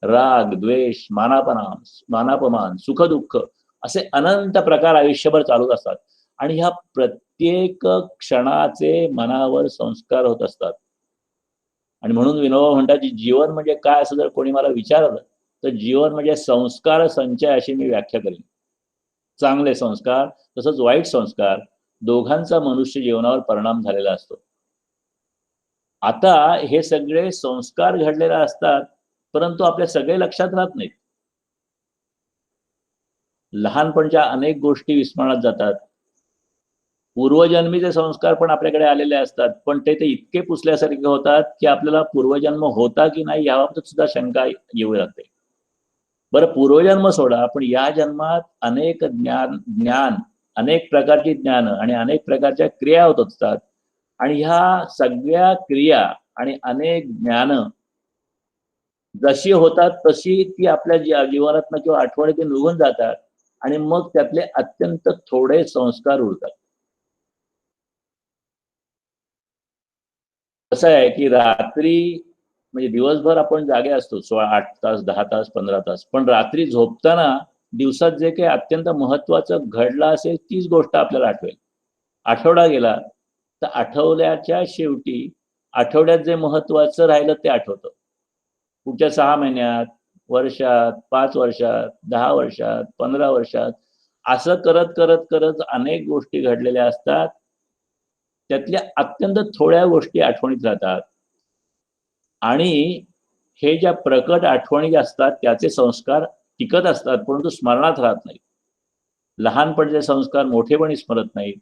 राग द्वेष मानापमान सुखदुःख असे अनंत प्रकार आयुष्यभर चालूच असतात आणि ह्या प्रत्येक क्षणाचे मनावर संस्कार होत असतात. आणि म्हणून विनोबा म्हणतात की जीवन म्हणजे काय असं जर कोणी मला विचारलं तर जीवन म्हणजे संस्कार संचय अशी मी व्याख्या करेन. चांगले संस्कार तसंच वाईट संस्कार दोघांचा मनुष्य जीवनावर परिणाम झालेला असतो. आता हे सगळे संस्कार घडलेले असतात परंतु आपल्या सगळे लक्षात राहत नाहीत. लहानपणच्या अनेक गोष्टी विस्मरणात जातात. पूर्वजन्मीचे संस्कार पण आपल्याकडे आलेले असतात पण ते इतके पुसल्यासारखे होतात की आपल्याला पूर्वजन्म होता की नाही याबाबत सुद्धा शंका येऊ लागते. बरं पूर्वजन्म सोडा, पण या जन्मात अनेक ज्ञान अनेक प्रकारची ज्ञान आणि अनेक प्रकारच्या क्रिया होत असतात आणि ह्या सगळ्या क्रिया आणि अनेक ज्ञान जशी होतात तशी ती आपल्या जीवनातनं किंवा आठवणीतून निघून जातात आणि मग त्यातले अत्यंत थोडे संस्कार उरतात. कसं आहे की रात्री म्हणजे दिवसभर आपण जागे असतो 8 तास 10 तास 15 तास, पण रात्री झोपताना दिवसात जे काही अत्यंत महत्वाचं घडलं असेल तीच गोष्ट आपल्याला आठवेल. आठवडा गेला तर आठवड्याच्या शेवटी आठवड्यात जे महत्वाचं राहिलं ते आठवतं. पुढच्या 6 महिन्यात, वर्षात, 5 वर्षात, 10 वर्षात, 15 वर्षात असं करत करत करत अनेक गोष्टी घडलेल्या असतात. त्यातल्या अत्यंत थोड्या गोष्टी आठवणीत राहतात आणि हे ज्या प्रकट आठवणी असतात त्याचे संस्कार टिकत असतात परंतु स्मरणात राहत नाहीत. लहानपणीचे संस्कार मोठेपणी स्मरत नाहीत.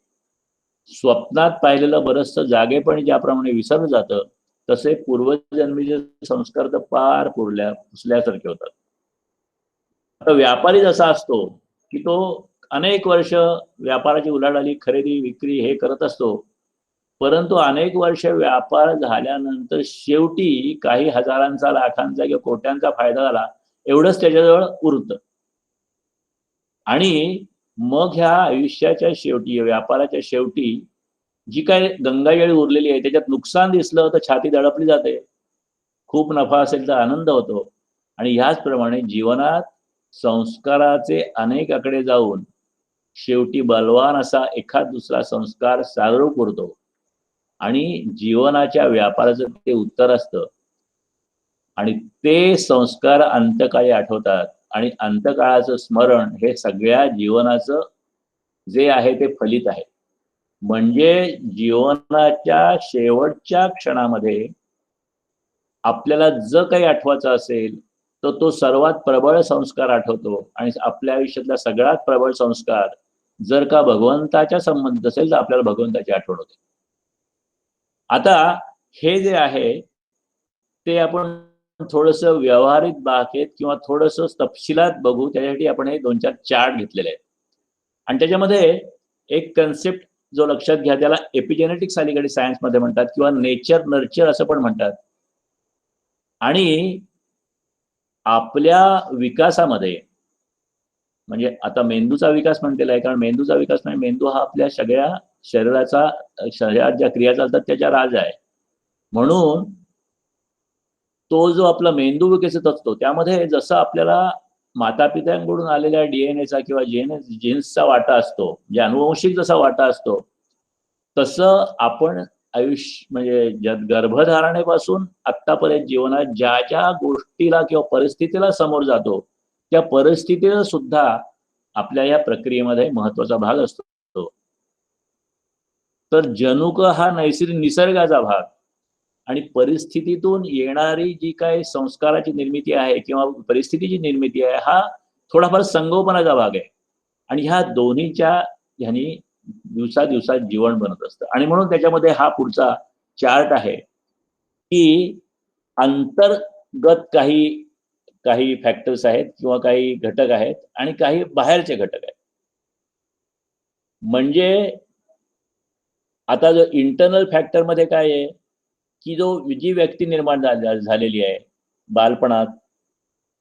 स्वप्नात पाहिलेलं बरचसं जागेपणी ज्याप्रमाणे विसरलं जातं तसे पूर्वजन्मीचे संस्कार तर पार पुसल्यासारखे होतात. आता व्यापारी जसा असतो की तो अनेक वर्ष व्यापाराची उलाढाली, खरेदी विक्री हे करत असतो. परंतु अनेक वर्ष व्यापार झाल्यानंतर शेवटी काही हजारांचा, लाखांचा किंवा कोट्यांचा फायदा झाला एवढंच त्याच्याजवळ उरतं. आणि मग ह्या आयुष्याच्या शेवटी, व्यापाराच्या शेवटी जी काय गंगाजळी उरलेली आहे त्याच्यात नुकसान दिसलं तर छाती दडपली जाते. खूप नफा असेल तर आनंद होतो. आणि ह्याचप्रमाणे जीवनात संस्काराचे अनेक आकडे जाऊन शेवटी बलवान असा एखाद दुसरा संस्कार सागरूक उरतो. आणि जीवनाच्या व्यापाराचं ते उत्तर असतं. आणि ते संस्कार अंतकाळी आठवतात. आणि अंतकाळाचं स्मरण हे सगळ्या जीवनाचं जे आहे ते फलित आहे. म्हणजे जीवनाच्या शेवटच्या क्षणामध्ये आपल्याला जर काही आठवायचं असेल तर तो सर्वात प्रबळ संस्कार आठवतो. आणि आपल्या आयुष्यातला सगळ्यात प्रबळ संस्कार जर का भगवंताच्या संबंधित असेल तर आपल्याला भगवंताची आठवण होते. आता हे जे आहे ते आपण थोडंसं व्यावहारिक बाबतीत किंवा थोडंसं तपशिलात बघू. त्यासाठी आपण हे 2-4 चार्ट घेतलेले आहेत. आणि त्याच्यामध्ये एक कन्सेप्ट जो लक्षात घ्या, त्याला एपिजेनेटिक्स अलीकडे सायन्समध्ये म्हणतात किंवा नेचर नर्चर असं पण म्हणतात. आणि आपल्या विकासामध्ये म्हणजे आता मेंदूचा विकास म्हणलेला आहे, कारण मेंदूचा विकास म्हणजे मेंदू हा आपल्या सगळ्या शरीराचा, शरीरात ज्या क्रिया चालतात त्याच्या राजा आहे. म्हणून तो जो आपला मेंदू विकसित असतो त्यामध्ये जसं आपल्याला मातापित्यांकडून आलेल्या डीएनएचा किंवा जीन्सचा वाटा असतो, म्हणजे अनुवंशिक जसा वाटा असतो, तसं आपण आयुष्य म्हणजे गर्भधारणेपासून आत्तापर्यंत जीवनात ज्या ज्या गोष्टीला किंवा परिस्थितीला समोर जातो त्या परिस्थितीला सुद्धा आपल्या या प्रक्रियेमध्ये महत्वाचा भाग असतो. तर जनुक हा नैसर्गिक निसर्गाचा भाग आणि परिस्थितीतून येणारी जी काही संस्काराची निर्मिती आहे किंवा परिस्थितीची निर्मिती आहे हा थोडाफार संगोपनाचा भाग आहे. आणि ह्या दोन्हीच्या ह्यानी दिवसादिवसात जीवन बनत असतं. आणि म्हणून त्याच्यामध्ये हा पुढचा चार्ट आहे की अंतर्गत काही काही फॅक्टर्स आहेत किंवा काही घटक आहेत आणि काही बाहेरचे घटक आहेत. म्हणजे आता जो इंटरनल फॅक्टर मध्ये काय आहे की जी व्यक्ती निर्माण झालेली आहे बालपणात,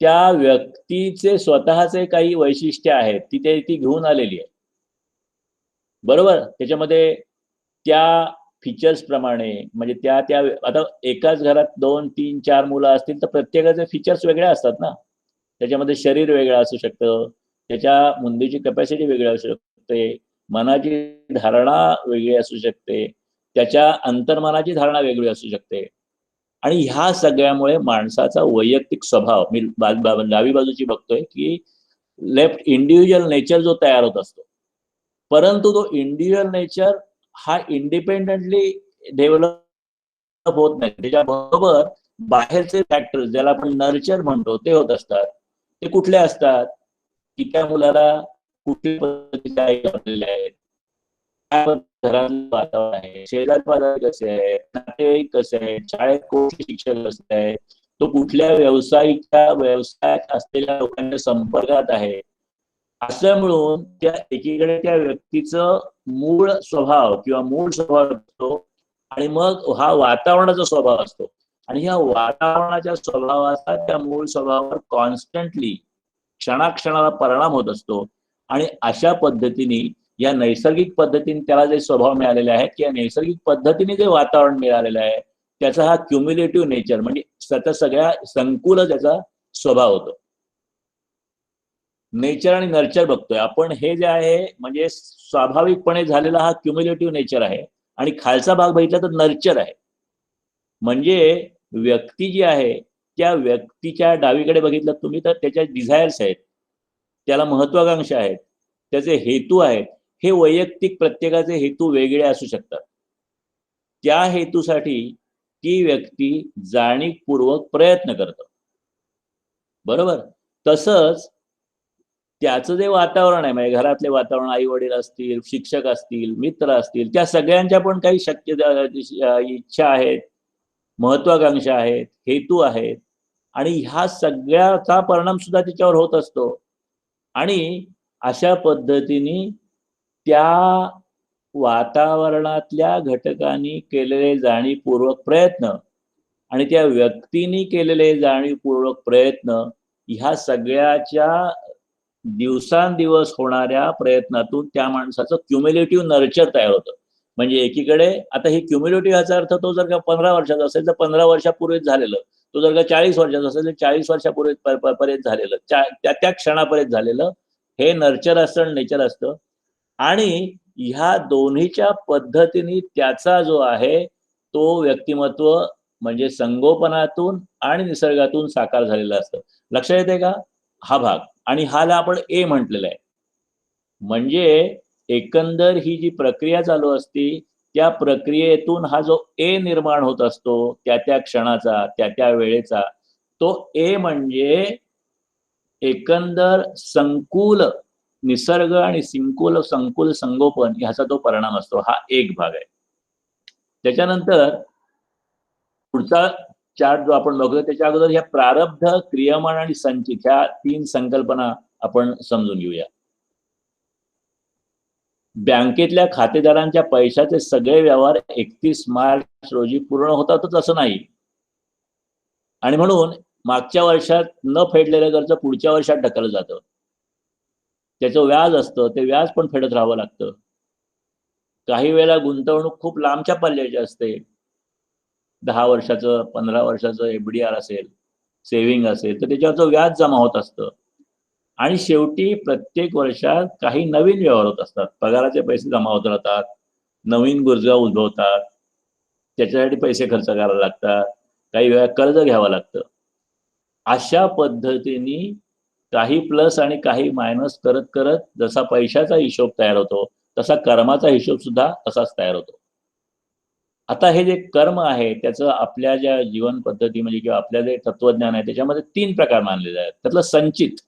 त्या व्यक्तीचे स्वतःचे काही वैशिष्ट्य आहेत ती घेऊन आलेली आहे. बरोबर. त्याच्यामध्ये त्या फीचर्स प्रमाणे म्हणजे त्या त्या आता एकाच घरात 2, 3, 4 मुलं असतील तर प्रत्येकाचे फीचर्स वेगळे असतात ना. त्याच्यामध्ये शरीर वेगळं असू शकतं, त्याच्या मुंडीची कॅपॅसिटी वेगळी असू शकते, मनाची धारणा वेगळी असू शकते, त्याच्या अंतर्मनाची धारणा वेगळी असू शकते. आणि ह्या सगळ्यामुळे माणसाचा वैयक्तिक स्वभाव मी डावी बाजूची बघतोय की लेफ्ट इंडिव्हिज्युअल नेचर जो तयार होत असतो. परंतु तो इंडिव्हिज्युअल नेचर हा इंडिपेंडेंटली डेव्हलप होत नाही. त्याच्याबरोबर बाहेरचे फॅक्टर्स ज्याला आपण नर्चर म्हणतो ते होत असतात. ते कुठले असतात की त्या मुलाला कुठल्या पद्धतीचे आई लाभलेले आहेत, काय घरातलं वातावरण आहे, शेजारी पाजारी कसे आहेत, नातेवाईक कसे आहेत, शाळेत कोणते शिक्षक कसे आहेत, तो कुठल्या व्यवसायात असलेल्या लोकांच्या संपर्कात आहे. असं मिळून त्या एकीकडे त्या व्यक्तीचं मूळ स्वभाव किंवा मूळ स्वभाव असतो आणि मग हा वातावरणाचा स्वभाव असतो. आणि ह्या वातावरणाच्या स्वभावाचा त्या मूळ स्वभावावर कॉन्स्टंटली क्षणाक्षणाला परिणाम होत असतो. आणि अशा पद्धतीने या नैसर्गिक पद्धतीने त्याला जे स्वभाव मिळालेले आहेत किंवा नैसर्गिक पद्धतीने जे वातावरण मिळालेलं आहे त्याचा हा क्युम्युलेटिव्ह नेचर म्हणजे सगळ्या संकुल त्याचा स्वभाव होतो. नेचर आणि नर्चर बघतोय आपण. हे जे आहे म्हणजे स्वाभाविकपणे झालेला हा क्युम्युलेटिव्ह नेचर आहे आणि खालचा भाग बघितला तर नर्चर आहे. म्हणजे व्यक्ती जी आहे त्या व्यक्तीच्या डावीकडे बघितलं तुम्ही तर त्याच्या डिझायर्स आहेत, त्याला महत्वाकांक्षा आहेत, त्याचे हेतू आहेत. हे वैयक्तिक प्रत्येकाचे हेतू वेगळे असू शकतात. त्या हेतूसाठी ती व्यक्ती जाणीवपूर्वक प्रयत्न करतो. बरोबर. तसंच त्याचं जे वातावरण आहे म्हणजे घरातले वातावरण, आई वडील असतील, शिक्षक असतील, मित्र असतील, त्या सगळ्यांच्या पण काही इच्छा आहेत, महत्वाकांक्षा आहेत, हेतू आहेत. आणि ह्या सगळ्याचा परिणाम सुद्धा तिच्यावर होत असतो. आणि त्याच्यामुळे ती व्यक्ती जी आहे म्हणजे स्वाभाविकपणे झालेला हा क्युम्युलेटिव्ह नेचर म्हणजे सगळ्या संकुल त्याचा स्वभाव होतो. आणि अशा पद्धतीने त्या वातावरणातल्या घटकांनी केलेले जाणीवपूर्वक प्रयत्न आणि त्या व्यक्तीने केलेले जाणीवपूर्वक प्रयत्न ह्या सगळ्याच्या दिवसांदिवस होणाऱ्या प्रयत्नातून त्या माणसाचं क्युम्युलेटिव्ह नर्चर तयार होतं. म्हणजे एकीकडे आता ही क्युम्युलेटिव्ह याचा अर्थ तो जर का 15 वर्षाचा असेल तर 15 वर्षापूर्वीच झालेलं, तो जर का 40 वर्षाचा असेल तर 40 वर्षापूर्वी पर्यंत झालेलं, त्या त्या क्षणापर्यंत झालेलं हे नर्चर असतं आणि नेचर असतं. आणि ह्या दोन्हीच्या पद्धतीने त्याचा जो आहे तो व्यक्तिमत्व म्हणजे संगोपनातून आणि निसर्गातून साकार झालेला असतं. लक्षात येते का हा भाग? आणि हाला आपण ए म्हटलेलं आहे. म्हणजे एकंदर ही जी प्रक्रिया चालू असती त्या प्रक्रियेतून हा जो ए निर्माण होत असतो त्या त्या क्षणाचा त्या त्या वेळेचा, तो ए म्हणजे एकंदर संकुल निसर्ग आणि संकुल संगोपन ह्याचा तो परिणाम असतो. हा एक भाग आहे. त्याच्यानंतर पुढचा चार्ट जो आपण बघतोय त्याच्या अगोदर ह्या प्रारब्ध, क्रियमाण आणि संचित ह्या 3 संकल्पना आपण समजून घेऊया. बँकेतल्या खातेदारांच्या पैशाचे सगळे व्यवहार 31 मार्च रोजी पूर्ण होतातच असं नाही. आणि म्हणून मागच्या वर्षात न फेडलेलं कर्ज पुढच्या वर्षात ढकललं जातं. त्याचं व्याज असतं, ते व्याज पण फेडत राहावं लागतं. काही वेळेला गुंतवणूक खूप लांबच्या पल्ल्याची असते. 10 वर्षाचं 15 वर्षाचं एफडीआर असेल, सेव्हिंग असेल तर त्याच्यावरचं व्याज जमा होत असतं. आणि शेवटी प्रत्येक वर्षात काही नवीन व्यवहार होत असतात. पगाराचे पैसे जमा होत राहतात, नवीन गरजा उद्भवतात, त्याच्यासाठी पैसे खर्च करायला लागतात, काही वेळा कर्ज घ्यावं लागतं. अशा पद्धतीने काही प्लस आणि काही मायनस करत करत जसा पैशाचा हिशोब तयार होतो तसा कर्माचा हिशोब सुद्धा तसाच तयार होतो. आता हे जे कर्म आहे त्याचं आपल्या ज्या जीवन पद्धती म्हणजे किंवा आपल्या जे तत्वज्ञान आहे त्याच्यामध्ये 3 प्रकार मानलेले आहेत. त्यातलं संचित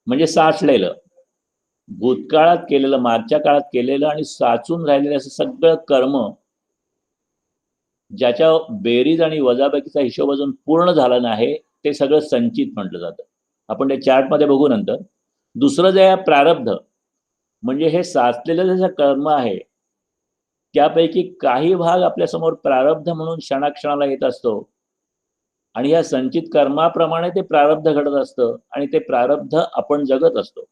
म्हणजे साचलेलं, भूतकाळात केलेलं, मागच्या काळात केलेलं आणि साचून राहिलेलं असं सगळं कर्म ज्याच्या बेरीज आणि वजाबाकीचा हिशोब अजून पूर्ण झाला नाही ते सगळं संचित म्हटलं जातं. आपण ते चार्टमध्ये बघू नंतर. दुसरं जे आहे प्रारब्ध म्हणजे हे साचलेलं जे कर्म आहे त्यापैकी काही भाग आपल्यासमोर प्रारब्ध म्हणून क्षणाक्षणाला येत असतो आणि या संचित कर्माप्रमाणे ते प्रारब्ध घडत असतं आणि ते प्रारब्ध आपण जगत असतो,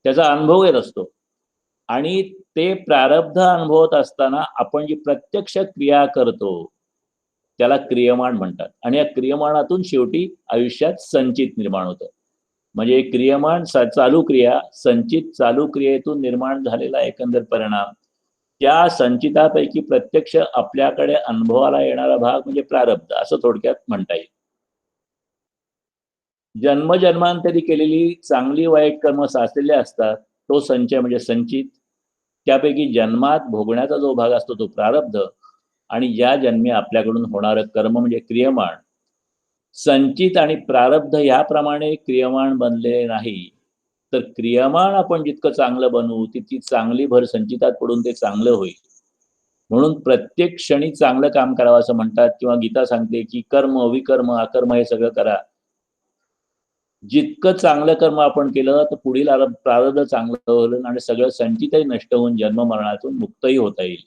त्याचा अनुभव येत असतो. आणि ते प्रारब्ध अनुभवत असताना आपण जी प्रत्यक्ष क्रिया करतो त्याला क्रियमाण म्हणतात. आणि या क्रियमाणातून शेवटी आयुष्यात संचित निर्माण होतं. म्हणजे क्रियमाण चालू क्रिया, संचित चालू क्रियेतून निर्माण झालेला एकंदर परिणाम, त्या संचितापैकी प्रत्यक्ष आपल्याकडे अनुभवाला येणारा भाग म्हणजे प्रारब्ध असं थोडक्यात म्हणता येईल. जन्मजन्मांतरी केलेली चांगली वाईट कर्म साचलेले असतात, तो संचय म्हणजे संचित. त्यापैकी जन्मात भोगण्याचा जो भाग असतो तो प्रारब्ध आणि या जन्मी आपल्याकडून होणारं कर्म म्हणजे क्रियमाण. संचित आणि प्रारब्ध याप्रमाणे क्रियमाण बनले नाही तर क्रियमाण आपण जितकं चांगलं बनवू तितकी चांगली भर संचितात पडून ते चांगलं होईल. म्हणून प्रत्येक क्षणी चांगलं काम करावं असं म्हणतात किंवा गीता सांगते की कर्म विकर्म अकर्म हे सगळं करा. जितकं चांगलं कर्म आपण केलं तर पुढील प्रारब्ध चांगलं होईल आणि सगळं संचितही नष्ट होऊन जन्म मरणातून मुक्तही होता येईल.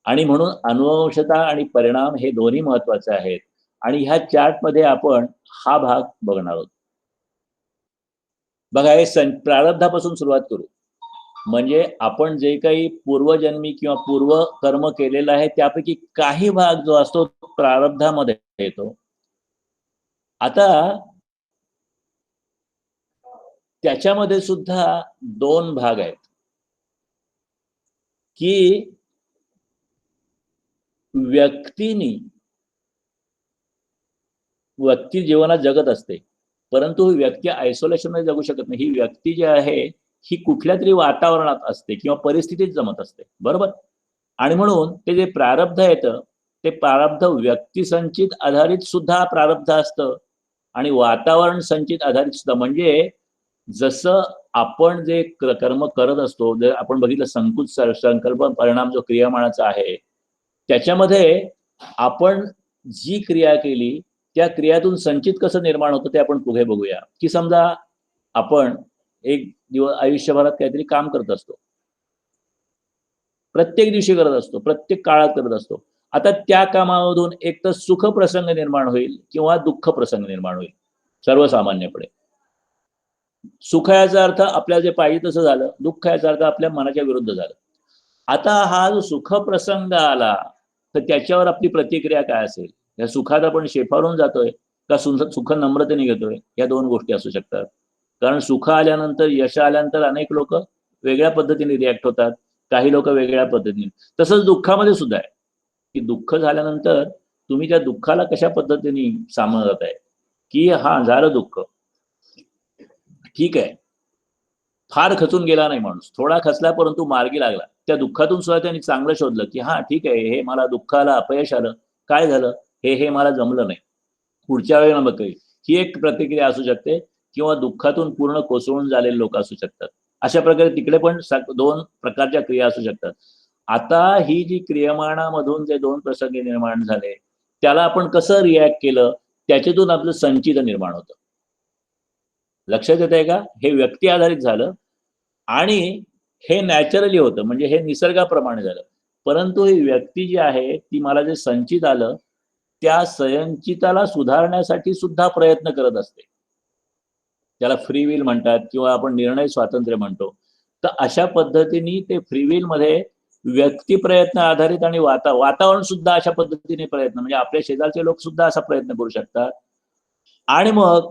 आणि म्हणून अनुवंशता आणि परिणाम हे दोन्ही महत्वाचे आहेत. आणि ह्या चार्टमध्ये आपण हा भाग बघणार आहोत. बघा हे प्रारब्धापासून सुरुवात करू. म्हणजे आपण जे काही पूर्वजन्मी किंवा पूर्व कर्म केलेलं आहे त्यापैकी काही भाग जो असतो प्रारब्धामध्ये येतो. आता त्याच्यामध्ये सुद्धा 2 भाग आहेत की व्यक्ती जीवनात जगत असते, परंतु ही व्यक्ती आयसोलेशन मध्ये जगू शकत नाही. ही व्यक्ती जी आहे ही कुठल्या तरी वातावरणात असते किंवा परिस्थितीत जमत असते, बरोबर. आणि म्हणून ते जे प्रारब्ध येतं ते प्रारब्ध व्यक्ती संचित आधारित सुद्धा प्रारब्ध असतं आणि वातावरण संचित आधारित सुद्धा. म्हणजे जसं आपण जे कर्म करत असतो, जर आपण बघितलं संकल्प परिणाम जो क्रियामानाचा आहे त्याच्यामध्ये आपण जी क्रिया केली त्या क्रियातून संचित कसं निर्माण होतं ते आपण पुढे बघूया. की समजा आपण एक दिवस आयुष्यभरात काहीतरी काम करत असतो, प्रत्येक दिवशी करत असतो, प्रत्येक काळात करत असतो. आता त्या कामामधून एक तर सुख प्रसंग निर्माण होईल किंवा दुःख प्रसंग निर्माण होईल सर्वसामान्यपणे. सुख याचा अर्थ आपल्याला जे पाहिजे तसं झालं, दुःख याचा अर्थ आपल्या मनाच्या विरुद्ध झालं. आता हा जो सुख प्रसंग आला तर त्याच्यावर आपली प्रतिक्रिया काय असेल? या सुखात आपण शेफारून जातोय का सुख नम्रतेने घेतोय? या दोन गोष्टी असू शकतात. कारण सुख आल्यानंतर, यश आल्यानंतर अनेक लोक वेगळ्या पद्धतीने रिॲक्ट होतात, काही लोक वेगळ्या पद्धतीने. तसंच दुःखामध्ये सुद्धा आहे की दुःख झाल्यानंतर तुम्ही त्या दुःखाला कशा पद्धतीने सामोरं जाताय, की हा झालं दुःख, ठीक आहे, फार खचून गेला नाही माणूस, थोडा खचला परंतु मार्गी लागला. त्या दुःखातून सुद्धा त्यांनी चांगलं शोधलं की हा ठीक आहे, हे मला दुःख आलं, अपयश आलं, काय झालं, हे हे मला जमलं नाही, पुढच्या वेळेला मग काही. ही एक प्रतिक्रिया असू शकते. किंवा दुःखातून पूर्ण कोसळून झालेले लोक असू शकतात. अशा प्रकारे तिकडे पण दोन प्रकारच्या क्रिया असू शकतात. आता ही जी क्रियमाणामधून जे दोन प्रसंग निर्माण झाले त्याला आपण कसं रिॲक्ट केलं, त्याच्यातून आपलं संचित निर्माण होतं. लक्षात येत आहे का? हे व्यक्ती आधारित झालं आणि हे नॅचरली होतं, म्हणजे हे निसर्गाप्रमाणे झालं. परंतु ही व्यक्ती जी आहे ती मला जे संचित आलं त्या संचिताला सुधारण्यासाठी सुद्धा प्रयत्न करत असते. त्याला फ्री विल म्हणतात किंवा आपण निर्णय स्वातंत्र्य म्हणतो. तर अशा पद्धतीने ते फ्री विल मध्ये व्यक्ती प्रयत्न आधारित आणि वातावरण सुद्धा अशा पद्धतीने प्रयत्न, म्हणजे आपल्या शेजारचे लोक सुद्धा असा प्रयत्न करू शकतात आणि मग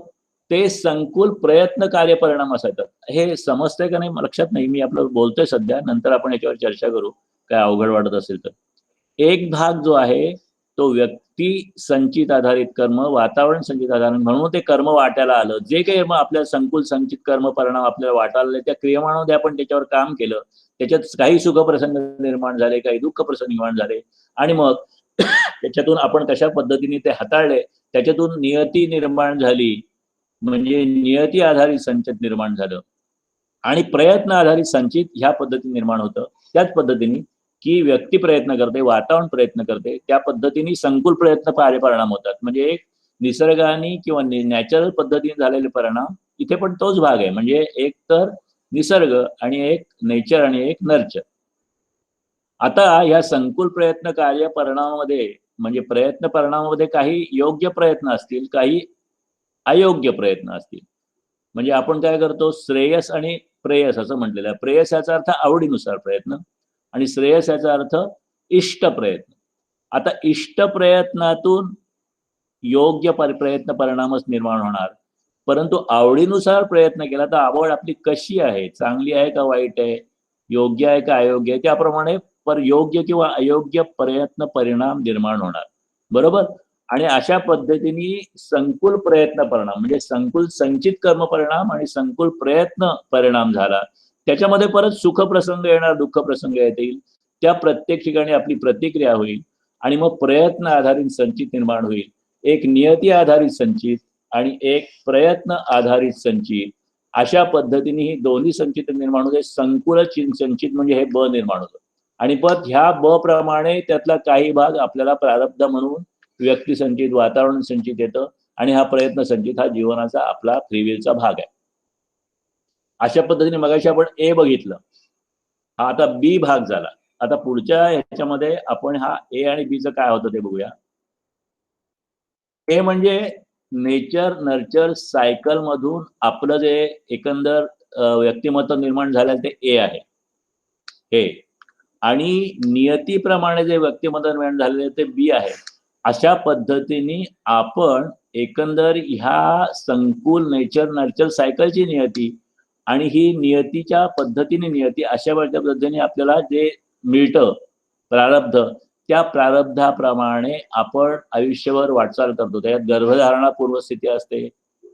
ते संकुल प्रयत्न कार्यपरिणाम असतात. हे समजतंय का नाही लक्षात नाही, मी आपलं बोलतोय सध्या, नंतर आपण याच्यावर चर्चा करू काय अवघड वाटत असेल तर. एक भाग जो आहे तो व्यक्ती संचित आधारित कर्म, वातावरण संचित आधारित, म्हणून ते कर्म वाट्याला आलं. जे काही मग आपल्या संकुल संचित कर्म परिणाम आपल्याला वाटायला आले त्या क्रियमाणामध्ये आपण त्याच्यावर काम केलं, त्याच्यात काही सुखप्रसंग निर्माण झाले, काही दुःख प्रसंग निर्माण झाले आणि मग त्याच्यातून आपण कशा पद्धतीने ते हाताळले, त्याच्यातून नियती निर्माण झाली, म्हणजे नियती आधारित संचित निर्माण झालं आणि प्रयत्न आधारित संचित ह्या पद्धतीने निर्माण होतं. त्याच पद्धतीने की व्यक्ती प्रयत्न करते, वातावरण प्रयत्न करते, त्या पद्धतीने संकुल प्रयत्न परिणाम होतात. म्हणजे एक निसर्गाने किंवा नॅचरल पद्धतीने झालेले परिणाम इथे पण तोच भाग आहे. म्हणजे एक तर निसर्ग आणि एक नेचर आणि एक नर्चर. आता या संकुल प्रयत्न कार्य परिणामामध्ये, म्हणजे प्रयत्न परिणामामध्ये काही योग्य प्रयत्न असतील, काही अयोग्य प्रयत्न असतील. म्हणजे आपण काय करतो, श्रेयस आणि प्रेयस असं म्हटलेलं आहे. प्रेयस याचा अर्थ आवडीनुसार प्रयत्न आणि श्रेयस याचा अर्थ इष्ट प्रयत्न. आता इष्ट प्रयत्नातून योग्य प्रयत्न परिणामच निर्माण होणार, परंतु आवडीनुसार प्रयत्न केला तर आवड आपली कशी आहे, चांगली आहे का वाईट आहे, योग्य आहे का अयोग्य आहे, त्याप्रमाणे योग्य किंवा अयोग्य प्रयत्न परिणाम निर्माण होणार. बरोबर. आणि अशा पद्धतीने संकुल प्रयत्न परिणाम, म्हणजे संकुल संचित कर्म परिणाम आणि संकुल प्रयत्न परिणाम झाला, त्याच्यामध्ये परत सुख प्रसंग येणार, दुःख प्रसंग येतील. त्या प्रत्येक ठिकाणी आपली प्रतिक्रिया होईल आणि मग प्रयत्न आधारित संचित निर्माण होईल. एक नियती आधारित संचित आणि एक प्रयत्न आधारित संचित. अशा पद्धतीने ही दोन्ही संचित निर्माण होते. संकुल संचित म्हणजे हे ब निर्माण होतं आणि पण ह्या ब प्रमाणे त्यातला काही भाग आपल्याला प्रारब्ध म्हणून व्यक्ती संचित, वातावरण संचित येतं आणि हा प्रयत्न संचित हा जीवनाचा आपला फ्रीविलचा भाग आहे. अशा पद्धतीने मगाशी आपण ए बघितलं, हा आता बी भाग झाला. आता पुढच्या ह्याच्यामध्ये आपण हा ए आणि बीचं काय होतं ते बघूया. हे म्हणजे नेचर नर्चर सायकल मधून आपलं जे एकंदर व्यक्तिमत्व निर्माण झालं ते ए आहे हे, आणि नियतीप्रमाणे जे व्यक्तिमत्व निर्माण झालेले ते बी आहे. अशा पद्धतीने आपण एकंदर ह्या संकुल नेचर नर्चर सायकलची नियती आणि ही नियतीच्या पद्धतीने नियती अशा पद्धतीने आपल्याला जे मिळतं प्रारब्ध, त्या प्रारब्धाप्रमाणे आपण आयुष्यभर वाटचाल करतो. त्यात गर्भधारणा पूर्वस्थिती असते,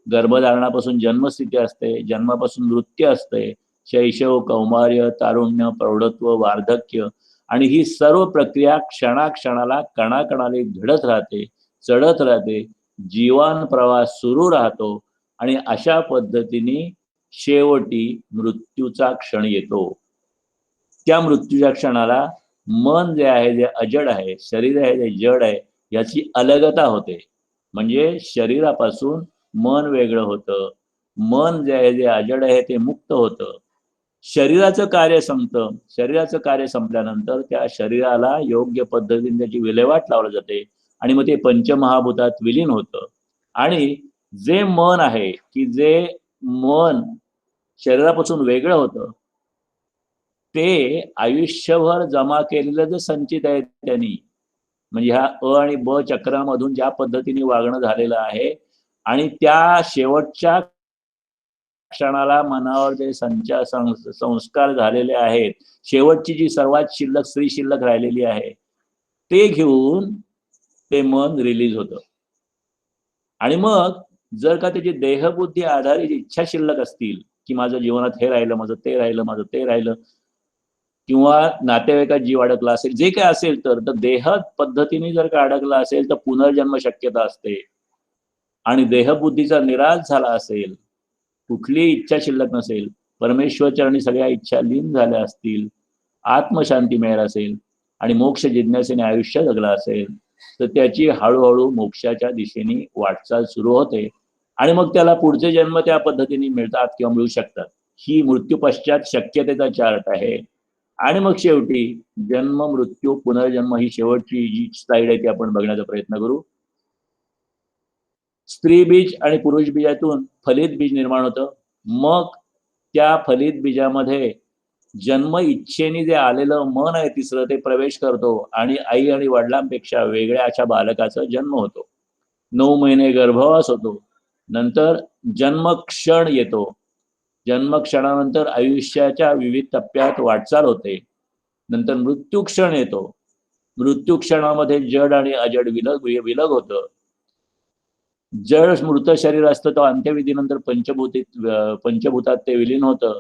गर्भधारणापासून जन्मस्थिती असते, जन्मापासून मृत्यू असते, शैशव, कौमार्य, तारुण्य, प्रौढत्व, वार्धक्य, आणि ही सर्व प्रक्रिया क्षणाक्षणाला कणाकणाने घडत राहते, चढत राहते, जीवन प्रवास सुरू राहतो आणि अशा पद्धतीने शेवटी मृत्यूचा क्षण येतो. त्या मृत्यूच्या क्षणाला मन जे आहे, जे अजड आहे, शरीर आहे जे जड आहे, याची अलगता होते. म्हणजे शरीरापासून मन वेगळं होतं, मन जे आहे, जे अजड आहे, ते मुक्त होतं. शरीराचं कार्य संपतं. शरीराचं कार्य संपल्यानंतर त्या शरीराला योग्य पद्धतीने त्याची विल्हेवाट लावली जाते आणि मग ते पंचमहाभूतात विलीन होतं. आणि जे मन आहे, की जे मन शरीरापासून वेगळं होतं, ते आयुष्यभर जमा केलेलं जे संचित आहे त्यांनी, म्हणजे ह्या अ आणि ब चक्रामधून ज्या पद्धतीने वागणं झालेलं आहे आणि त्या शेवटच्या क्षणाला मनावर जे संस्कार झालेले आहेत, शेवटची जी सर्वात शिल्लक स्त्री शिल्लक राहिलेली आहे, ते घेऊन ते मन रिलीज होतं. आणि मग जर का त्याची देहबुद्धी आधारित इच्छा शिल्लक असतील, की माझं जीवनात हे राहिलं, माझं ते राहिलं, माझं ते राहिलं, किंवा नातेवाईकात जीव अडकला असेल, जे काही असेल, तर देह पद्धतीने जर का अडकला असेल, तर पुनर्जन्म शक्यता असते. आणि देहबुद्धीचा निराश झाला असेल, कुठलीही इच्छा शिल्लक नसेल, परमेश्वरचरणी सगळ्या इच्छा लीन झाल्या असतील, आत्मशांती मिळेल असेल आणि मोक्ष जिज्ञासेने आयुष्य जगलं असेल, तर त्याची हळूहळू मोक्षाच्या दिशेने वाटचाल सुरू होते आणि मग त्याला पुढचे जन्म त्या पद्धतीने मिळतात किंवा मिळू शकतात. ही मृत्यू पश्चात शक्यतेचा चार्ट आहे. आणि मग शेवटी जन्म, मृत्यू, पुनर्जन्म ही शेवटची जी स्लाईड आहे ती आपण बघण्याचा प्रयत्न करू. स्त्री बीज आणि पुरुष बीजातून फलित बीज निर्माण होतं. मग त्या फलित बीजामध्ये जन्म इच्छेने जे आलेलं मन आहे तिसरं, ते प्रवेश करतो आणि आई आणि वडिलांपेक्षा वेगळ्या अशा बालकाचा जन्म होतो. 9 महिने गर्भवास होतो. नंतर जन्मक्षण येतो. जन्मक्षणानंतर आयुष्याच्या विविध टप्प्यात वाटचाल होते. नंतर मृत्यू क्षण येतो. मृत्यू क्षणामध्ये जड आणि अजड विलग विलग होतं. जड मृत शरीर असतं, तर अंत्यविधीनंतर पंचभूतात ते विलीन होतं.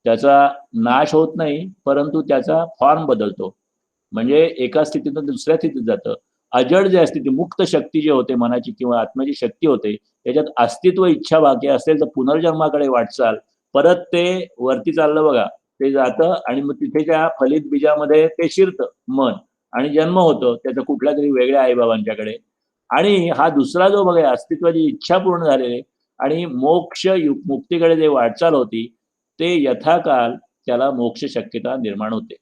त्याचा नाश होत नाही, परंतु त्याचा फॉर्म बदलतो. म्हणजे एका स्थितीतून दुसऱ्या स्थितीत जातं. अजड जे असते ती मुक्त शक्ती जी होते मनाची किंवा आत्म्याची शक्ती होते, त्याच्यात अस्तित्व इच्छा बाकी असेल, तर पुनर्जन्माकडे वाटचाल. परत ते वरती चाललं बघा, ते जातं आणि मग तिथे त्या फलित बीजामध्ये ते शिरतं मन आणि जन्म होतो त्याचा कुठल्यातरी वेगळ्या आईबाबांच्याकडे. आणि हा दुसरा जो बघा अस्तित्वाची इच्छा पूर्ण झालेली आणि मुक्तीकडे जे वाटचाल होती, ते यथाकाल त्याला मोक्ष शक्यता निर्माण होते.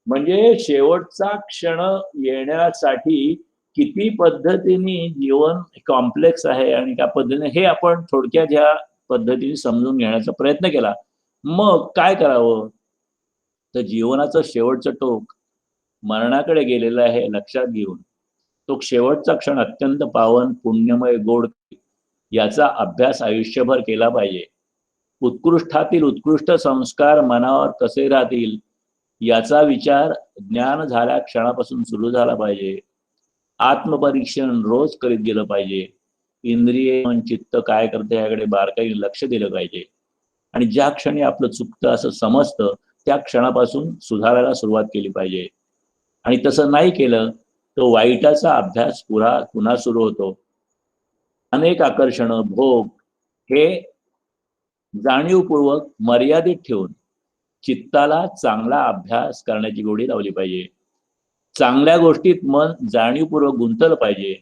म्हणजे शेवटचा क्षण येण्यासाठी किती पद्धतीने जीवन कॉम्प्लेक्स आहे आणि त्या पद्धतीने हे आपण थोडक्यात ह्या पद्धतीने समजून घेण्याचा प्रयत्न केला. मग काय करावं? तर जीवनाचं शेवटचं टोक मरणाकडे गेलेलं आहे लक्षात घेऊन, तो शेवटचा क्षण अत्यंत पावन, पुण्यमय, गोड याचा अभ्यास आयुष्यभर केला पाहिजे. उत्कृष्टातील उत्कृष्ट संस्कार मनावर कसे राहतील याचा विचार ज्ञान झाल्या क्षणापासून सुरू झाला पाहिजे. आत्मपरीक्षण रोज करीत गेलं पाहिजे. इंद्रिय, मन, चित्त काय करते याकडे बारकाईने लक्ष दिलं पाहिजे. आणि ज्या क्षणी आपलं चुकतं असं समजतं, त्या क्षणापासून सुधारायला सुरुवात केली पाहिजे. आणि तसं नाही केलं, तर वाईटाचा अभ्यास पुन्हा सुरू होतो. अनेक आकर्षण, भोग हे जाणीवपूर्वक मर्यादित ठेवून चित्ताला चांगला अभ्यास करण्याची गोडी लावली पाहिजे. चांगल्या गोष्टीत मन जाणीवपूर्वक गुंतलं पाहिजे.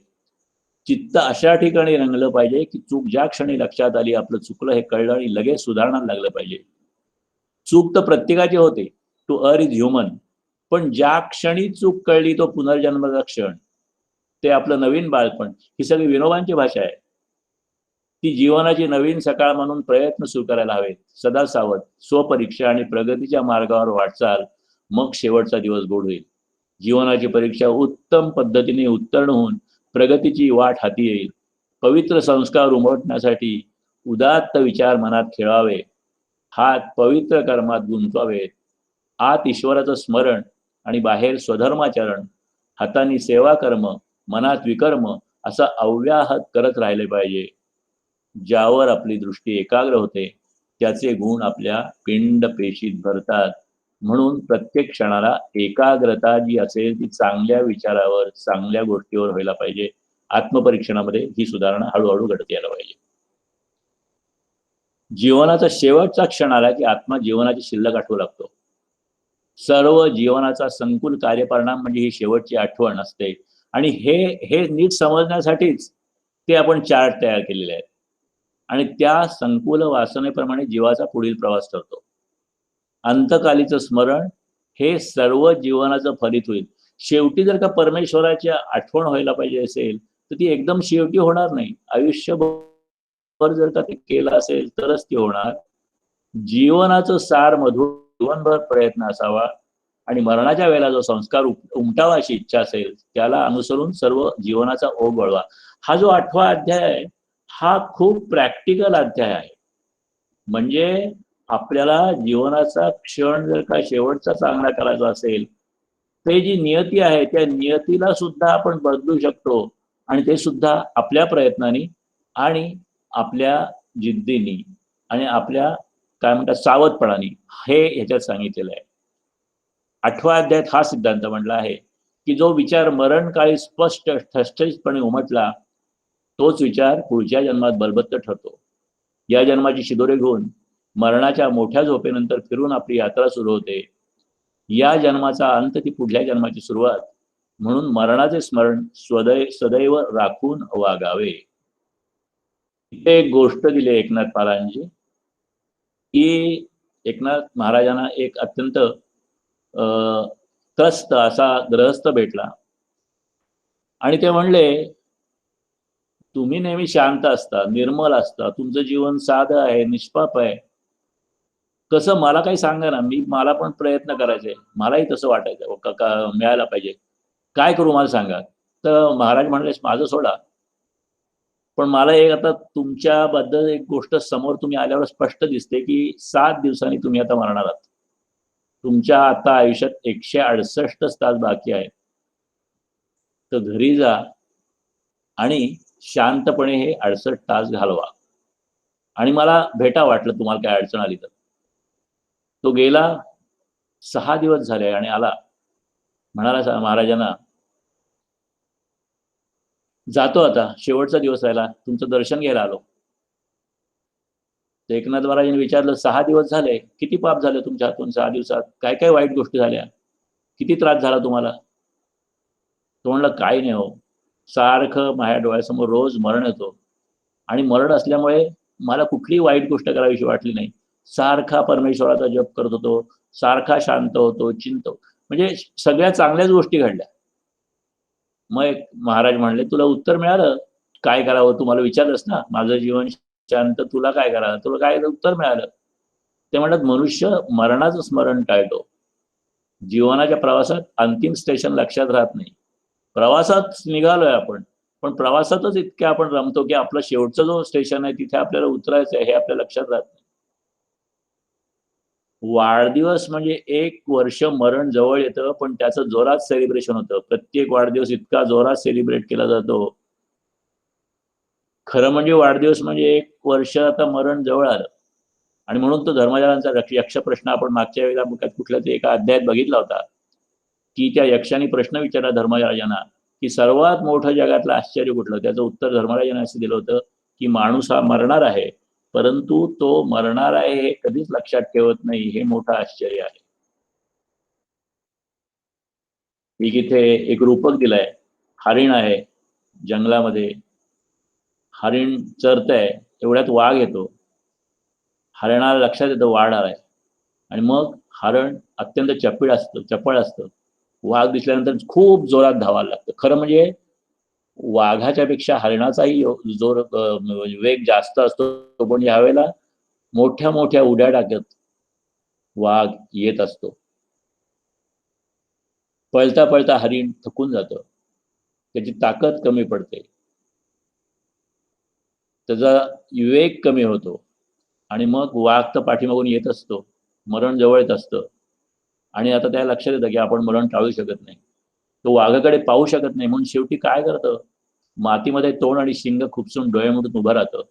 चित्त अशा ठिकाणी रंगलं पाहिजे, की चूक ज्या क्षणी लक्षात आली, आपलं चुकलं हे कळलं आणि लगेच सुधारणाला लागलं पाहिजे. चूक तर प्रत्येकाची होते. To err is human. पण ज्या क्षणी चूक कळली तो पुनर्जन्माचा क्षण, ते आपलं नवीन बालपण, ही सगळी विनोबांची भाषा आहे. ती जीवनाची नवीन सकाळ म्हणून प्रयत्न सुरू करायला हवेत. सदा सावध, स्वपरीक्षा आणि प्रगतीच्या मार्गावर वाटचाल, मग शेवटचा दिवस गोड होईल. जीवनाची परीक्षा उत्तम पद्धतीने उत्तीर्ण होऊन प्रगतीची वाट हाती येईल. पवित्र संस्कार उमटण्यासाठी उदात्त विचार मनात खेळावे, हात पवित्र कर्मात गुंतवावेत. आत ईश्वराचं स्मरण आणि बाहेर स्वधर्माचरण, हातांनी सेवा कर्म, मनात विकर्म असं अव्याहत करत राहिले पाहिजे. ज्यावर आपली दृष्टी एकाग्र होते, त्याचे गुण आपल्या पिंड पेशीत भरतात. म्हणून प्रत्येक क्षणाला एकाग्रता जी असेल ती चांगल्या विचारावर, चांगल्या गोष्टीवर व्हायला पाहिजे. आत्मपरीक्षणामध्ये ही सुधारणा हळूहळू घडत यायला पाहिजे. जीवनाचा शेवटचा क्षण आला की आत्मा जीवनाची शिल्लक आठवू लागतो. सर्व जीवनाचा संकुल कार्यपरिणाम म्हणजे ही शेवटची आठवण असते. आणि हे हे नीट समजण्यासाठीच ते आपण चार्ट तयार केलेले आहेत. आणि त्या संकुल वासनेप्रमाणे जीवाचा पुढील प्रवास ठरतो. अंतकालीचं स्मरण हे सर्व जीवनाचं फलित होईल. शेवटी जर का परमेश्वराची आठवण व्हायला पाहिजे असेल तर ती एकदम शेवटी होणार नाही. आयुष्यभर जर का ते केलं असेल तरच ती होणार. जीवनाचं सार मधून जीवनभर प्रयत्न असावा आणि मरणाच्या वेळेला जो संस्कार उमटावा अशी इच्छा असेल त्याला अनुसरून सर्व जीवनाचा ओघ वळवा. हा जो 8वा अध्याय आहे हा खूप प्रॅक्टिकल अध्याय आहे. म्हणजे आपल्याला जीवनाचा क्षण जर का शेवटचा चांगला करायचा असेल ते जी नियती आहे त्या नियतीला सुद्धा आपण बदलू शकतो आणि ते सुद्धा आपल्या प्रयत्नांनी आणि आपल्या जिद्दीनी आणि आपल्या काय म्हणतात सावधपणाने हे ह्याच्यात सांगितलेलं आहे. 8व्या अध्यायात हा सिद्धांत म्हटला आहे की जो विचार मरणकाळी स्पष्ट ठसठशीतपणे उमटला तोच विचार पुढच्या जन्मात बलबत्त ठरतो. या जन्माची शिदोरे घेऊन मरणाच्या मोठ्या झोपेनंतर फिरून आपली यात्रा सुरू होते. या जन्माचा अंत ती पुढल्या जन्माची सुरुवात म्हणून मरणाचे स्मरण सदैव राखून वागावे. इथे एक गोष्ट दिली एकनाथ महाराजांची की एकनाथ महाराजांना एक अत्यंत त्रस्त असा ग्रहस्थ भेटला आणि ते म्हणले तुम्ही नेहमी शांत असता, निर्मल असता, तुमचं जीवन साधं आहे, निष्पाप आहे. कसं मला काही सांगा ना, मला पण प्रयत्न करायचे, मलाही तसं वाटायचं मिळायला पाहिजे, काय करू मला सांगा. तर महाराज म्हणले माझं सोडा, पण मला एक आता तुमच्याबद्दल एक गोष्ट समोर तुम्ही आल्यावर स्पष्ट दिसते की 7 दिवसांनी तुम्ही आता मरणार आहात. तुमच्या आता आयुष्यात 168 तास बाकी आहेत. तर घरी जा आणि शांतपणे हे 68 तास घालवा आणि मला भेटा वाटलं तुम्हाला काय अडचण आली तर. तो गेला. 6 दिवस झाले आणि आला. म्हणाला महाराजांना जातो आता, शेवटचा दिवस राहिला, तुमचं दर्शन घ्यायला आलो. तर एकनाथ महाराजांनी विचारलं 6 दिवस झाले, किती पाप झाले तुमच्या हातून 6 दिवसात, काय काय वाईट गोष्टी झाल्या, किती त्रास झाला तुम्हाला. तो म्हणला काही नाही हो, सारखं माझ्या डोळ्यासमोर रोज मरण येतो आणि मरण असल्यामुळे मला कुठलीही वाईट गोष्ट करावीशी वाटली नाही. सारखा परमेश्वराचा जप करत होतो, सारखा शांत होतो, चिंतो, म्हणजे सगळ्या चांगल्याच गोष्टी घडल्या. मग महाराज म्हणले तुला उत्तर मिळालं काय करावं, तुम्हाला विचारलंस ना माझं जीवन शांत, तुला काय करावं, तुला काय उत्तर मिळालं. ते म्हणतात मनुष्य मरणाचं स्मरण टाळतो. जीवनाच्या प्रवासात अंतिम स्टेशन लक्षात राहत नाही. प्रवासात निघालोय आपण, पण प्रवासातच इतके आपण रमतो की आपला शेवटचा जो स्टेशन आहे तिथे आपल्याला उतरायचं आहे हे आपल्या लक्षात राहत नाही. वाढदिवस म्हणजे 1 वर्ष मरण जवळ येतं पण त्याचं जोरात सेलिब्रेशन होतं. प्रत्येक वाढदिवस इतका जोरात सेलिब्रेट केला जातो. खरं म्हणजे वाढदिवस म्हणजे 1 वर्ष आता मरण जवळ आलं आणि म्हणून तो धर्मजालांचा यक्ष प्रश्न आपण मागच्या वेळेला कुठल्या तरी एका अध्यायात बघितला होता की त्या यक्षाने प्रश्न विचारला धर्मराजांना की सर्वात मोठं जगातलं आश्चर्य कुठलं. त्याचं उत्तर धर्मराजाने असं दिलं होतं की माणूस हा मरणार आहे परंतु तो मरणार आहे हे कधीच लक्षात ठेवत नाही, हे मोठं आश्चर्य आहे. एक इथे एक रूपक दिलंय. हरिण आहे जंगलामध्ये, हरिण चरतंय एवढ्यात वाघ येतो. हरणाला लक्षात येतं वाढ आहे आणि मग हरण अत्यंत चपळ असतं. वाघ दिसल्यानंतर खूप जोरात धावायला लागतं. खरं म्हणजे वाघाच्या पेक्षा हरणाचाही जोर वेग जास्त असतो, पण यावेळेला मोठ्या मोठ्या उड्या टाकत वाघ येत असतो. पळता पळता हरिण थकून जातं, त्याची ताकद कमी पडते, त्याचा विवेक कमी होतो आणि मग वाघ तर पाठीमागून येत असतो, मरण जवळ येत असतं आणि आता त्या लक्षात येतं की आपण मरण टाळू शकत नाही. तो वाघाकडे पाहू शकत नाही म्हणून शेवटी काय करतं, मातीमध्ये तोंड आणि शिंग खुपसून डोळे मिटून उभं राहतं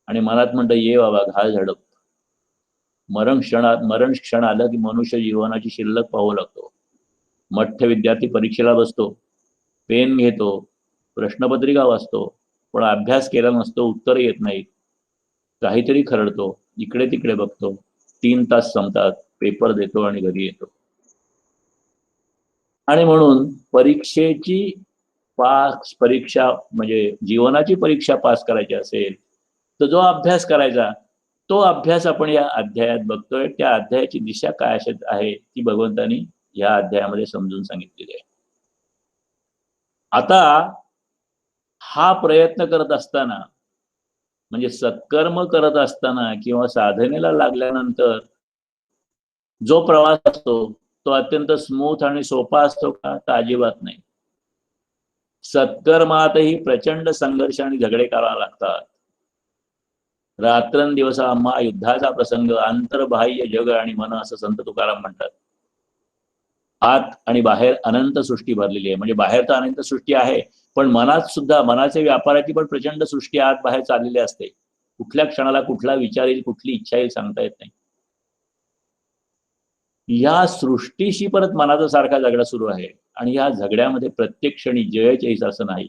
आणि मनात म्हणतं ये बाबा घाल झडप. मरण क्षण आलं की मनुष्य जीवनाची शिल्लक पाहू लागतो. मठ्ठ विद्यार्थी परीक्षेला बसतो, पेन घेतो, प्रश्नपत्रिका वाचतो, पण अभ्यास केला नसतो, उत्तर येत नाहीत, काहीतरी खरडतो, इकडे तिकडे बघतो, 3 तास संपतात, पेपर देतो आणि घरी येतो. आणि म्हणून परीक्षा म्हणजे जीवनाची परीक्षा पास करायची असेल तर जो अभ्यास करायचा तो अभ्यास आपण या अध्यायात बघतोय. त्या अध्यायाची दिशा काय आहे ती भगवंतांनी या अध्यायामध्ये समजून सांगितलेली आहे. आता हा प्रयत्न करत असताना म्हणजे सत्कर्म करत असताना किंवा साधनेला लागल्यानंतर जो प्रवास असतो तो अत्यंत स्मूथ आणि सोपा असतो का? तर अजिबात नाही. सत्कर्मातही प्रचंड संघर्ष आणि झगडे करावे लागतात. रात्रंदिवस आम्हा युद्धाचा प्रसंग, अंतर्बाह्य जग आणि मन असं संत तुकाराम म्हणतात. आत आणि बाहेर अनंत सृष्टी भरलेली आहे. म्हणजे बाहेर तर अनंत सृष्टी आहे, पण मनात सुद्धा मनाच्या व्यापाराची पण प्रचंड सृष्टी आत बाहेर चाललेली असते. कुठल्या क्षणाला कुठला विचार येईल, कुठली इच्छा येईल सांगता येत नाही. या सृष्टीशी परत मनाचा सारखा झगडा सुरू आहे आणि या झगड्यामध्ये प्रत्येक क्षणी जयच येईल असं नाही.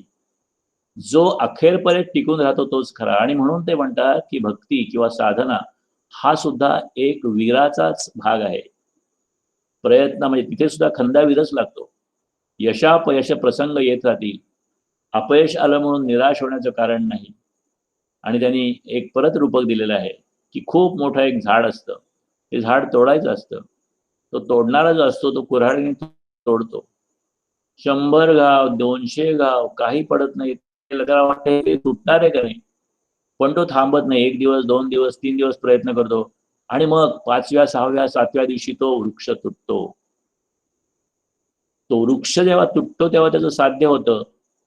जो अखेरपर्यंत टिकून राहतो तोच खरा. आणि म्हणून ते म्हणतात की भक्ती किंवा साधना हा सुद्धा एक वीराचाच भाग आहे. प्रयत्न म्हणजे तिथे सुद्धा खंदावीरच लागतो. यशापयश प्रसंग येत राहतील. अपयश आलं म्हणून निराश होण्याचं कारण नाही. आणि त्यांनी एक परत रूपक दिलेलं आहे की खूप मोठं एक झाड असतं, ते झाड तोडायचं असतं. तो तोडणारा जो असतो तो कुऱ्हाडीने तोडतो. 100 घाव 200 घाव काही पडत नाही. त्याला वाटतं ते तुटणार आहे का नाही, पण तो थांबत नाही. 1 दिवस 2 दिवस 3 दिवस प्रयत्न करतो आणि मग 5व्या 6व्या 7व्या दिवशी तो वृक्ष तुटतो. तो वृक्ष जेव्हा तुटतो तेव्हा त्याचं साध्य होतं.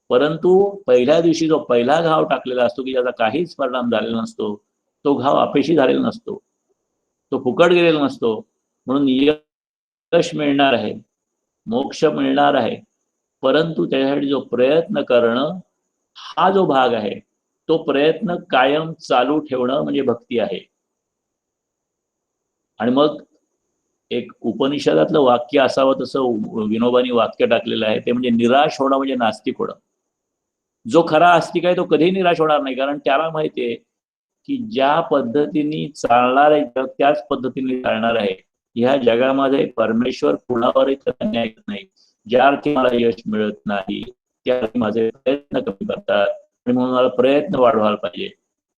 परंतु पहिल्या दिवशी जो पहिला घाव टाकलेला असतो की ज्याचा काहीच परिणाम झालेला नसतो, तो घाव अपेक्षित झालेला नसतो, तो फुकट गेलेला नसतो. म्हणून यश मिळणार आहे, मोक्ष मिळणार आहे, परंतु त्यासाठी जो प्रयत्न करणं हा जो भाग आहे तो प्रयत्न कायम चालू ठेवणं म्हणजे भक्ती आहे. आणि मग एक उपनिषदातलं वाक्य असावं तसं विनोबानी वाक्य टाकलेलं आहे, ते म्हणजे निराश होणं म्हणजे नास्तिक होणं. जो खरा आस्तिक आहे तो कधीही निराश होणार नाही, कारण त्याला माहिती आहे की ज्या पद्धतीने चालणार आहे जग त्याच पद्धतीने चालणार आहे. ह्या जगामध्ये परमेश्वर कुणावरही अन्याय करत नाही. ज्या अर्थी मला यश मिळत नाही त्या अर्थी माझे प्रयत्न कमी करतात आणि म्हणून मला प्रयत्न वाढवायला पाहिजे.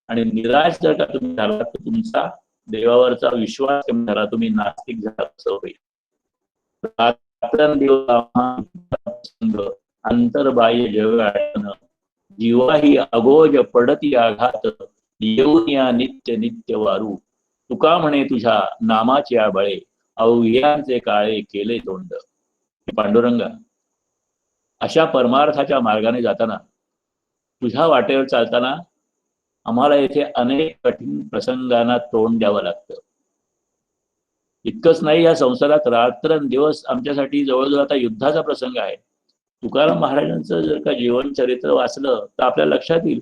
आणि निराश जर का तुम्ही झाला तर तुमचा देवावरचा विश्वास कमी झाला, तुम्ही नास्तिक झाला असं होईल. अंतर्बाह्य जग आठवण जीवा ही अगोज पडती आघात येऊन या नित्य नित्य वारू तुका म्हणे तुझ्या नामाच्या बळे अवघ्यांचे काळे केले तोंड. पांडुरंगा, अशा परमार्थाच्या मार्गाने जाताना तुझ्या वाटेवर चालताना आम्हाला येथे अनेक कठीण प्रसंगांना तोंड द्यावं लागतं. इतकंच नाही, या संसारात रात्रंदिवस आमच्यासाठी जवळजवळ आता युद्धाचा प्रसंग आहे. तुकाराम महाराजांचं जर का जीवन चरित्र वाचलं तर आपल्याला लक्षात येईल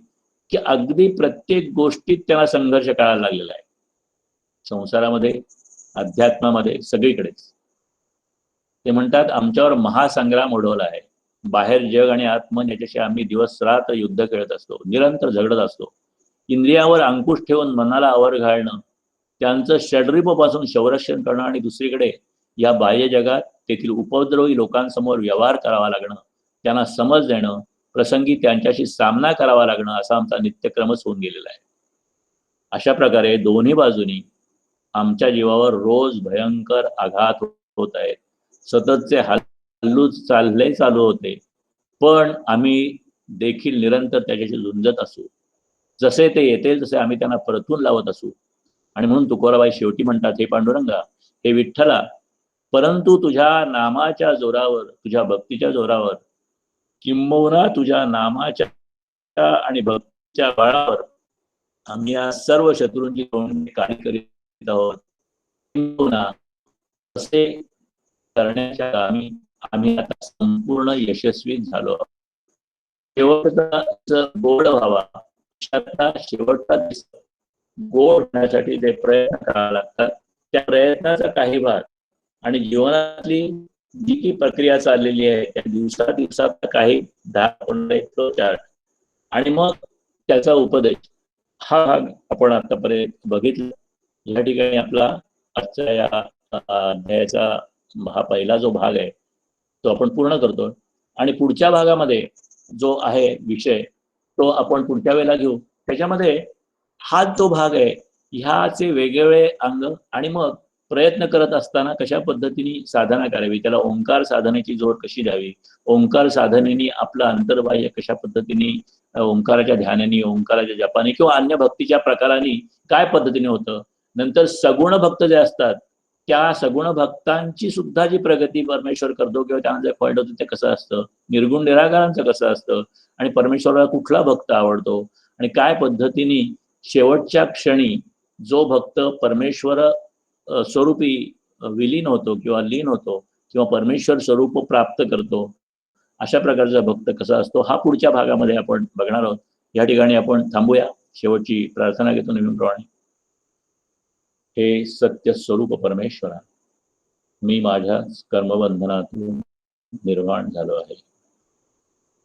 की अगदी प्रत्येक गोष्टीत त्यांना संघर्ष करायला लागलेला आहे. संसारामध्ये, अध्यात्मामध्ये, सगळीकडेच. ते म्हणतात आमच्यावर महासंग्राम ओढवला आहे. बाहेर जग आणि आत्मन याच्याशी आम्ही दिवस रात्र युद्ध खेळत असतो, निरंतर झगडत असतो. इंद्रियावर अंकुश ठेवून मनाला आवर घालणं, त्यांचं षड्रिपासून संरक्षण करणं आणि दुसरीकडे या बाह्य जगात तेथील उपद्रवी लोकांसमोर व्यवहार करावा लागणं, त्यांना समज देणं, प्रसंगी त्यांच्याशी सामना करावा लागणं असा आमचा नित्यक्रमच होऊन गेलेला आहे. अशा प्रकारे दोन्ही बाजूनी आमच्या जीवावर रोज भयंकर आघात होत आहेत. सततचे हल्लूच चालू होते, पण आम्ही देखील निरंतर त्याच्याशी झुंजत असू. जसे ते येतील तसे आम्ही त्यांना परतून लावत असू. आणि म्हणून तुकोराबाई शेवटी म्हणतात, हे पांडुरंगा, हे विठ्ठला, परंतु तुझ्या नामाच्या जोरावर, तुझ्या भक्तीच्या जोरावर, किंबहुना तुझ्या नामाच्या आणि भक्तीच्या बळावर आम्ही या सर्व शत्रूंची तोंडी काळी करीत आहोत. किंबहुना तसे करण्याच्या कामी आम्ही आता संपूर्ण यशस्वी झालो. शेवटचा गोड व्हावा, शेवटचा गोड होण्यासाठी ते प्रयत्न करावे लागतात. त्या प्रयत्नाचा काही भाग आणि जीवनातली जी की प्रक्रिया चाललेली आहे त्या दिवसात काही 10-15 आणि मग त्याचा उपदेश, हा भाग आपण आतापर्यंत बघितला. या ठिकाणी आपला आजच्या या अध्यायाचा हा पहिला जो भाग आहे तो आपण पूर्ण करतो. आणि पुढच्या भागामध्ये जो आहे विषय तो आपण पुढच्या वेळेला घेऊ. त्याच्यामध्ये हा तो भाग आहे. ह्याचे वेगवेगळे अंग आणि मग प्रयत्न करत असताना कशा पद्धतीने साधना करावी, त्याला ओंकार साधनेची जोड कशी द्यावी, ओंकार साधनेने आपलं अंतर्बाह्य कशा पद्धतीने ओंकाराच्या ध्यानाने, ओंकाराच्या जपाने किंवा अन्य भक्तीच्या प्रकाराने काय पद्धतीने होतं. नंतर सगुण भक्त जे असतात त्या सगुण भक्तांची सुद्धा जी प्रगती परमेश्वर करतो किंवा त्यांना जे फळ होतं ते कसं असतं, निर्गुण निराकारांचं कसं असतं, आणि परमेश्वराला कुठला भक्त आवडतो, आणि काय पद्धतीने शेवटच्या क्षणी जो भक्त परमेश्वर स्वरूपी विलीन होतो किंवा लीन होतो किंवा परमेश्वर स्वरूप प्राप्त करतो, अशा प्रकारचा भक्त कसा असतो हा पुढच्या भागामध्ये आपण बघणार आहोत. या ठिकाणी आपण थांबूया. शेवटची प्रार्थना घेतो नेहमीप्रमाणे. हे सत्य स्वरूप परमेश्वरा, मी माझ्या कर्मबंधनातून निर्माण झालो आहे.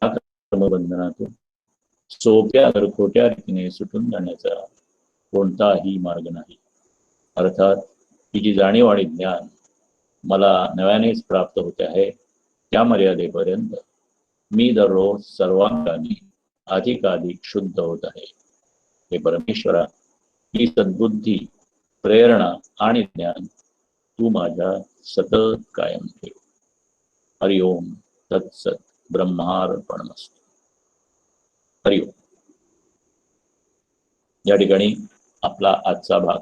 या कर्मबंधनातून सोप्या खोट्या रीतीने सुटून जाण्याचा कोणताही मार्ग नाही. अर्थात ही जी जाणीव आणि ज्ञान मला नव्यानेच प्राप्त होते आहे त्या मर्यादेपर्यंत मी दररोज सर्वांगाने अधिकाधिक शुद्ध होत आहे. हे परमेश्वरा, ही सद्बुद्धी, प्रेरणा आणि ज्ञान तू माझ्या सतत कायम ठेव. हरिओम तत्सत. ब्रह्मार्पणमस्तु. हरिओम. या ठिकाणी आपला आजचा भाग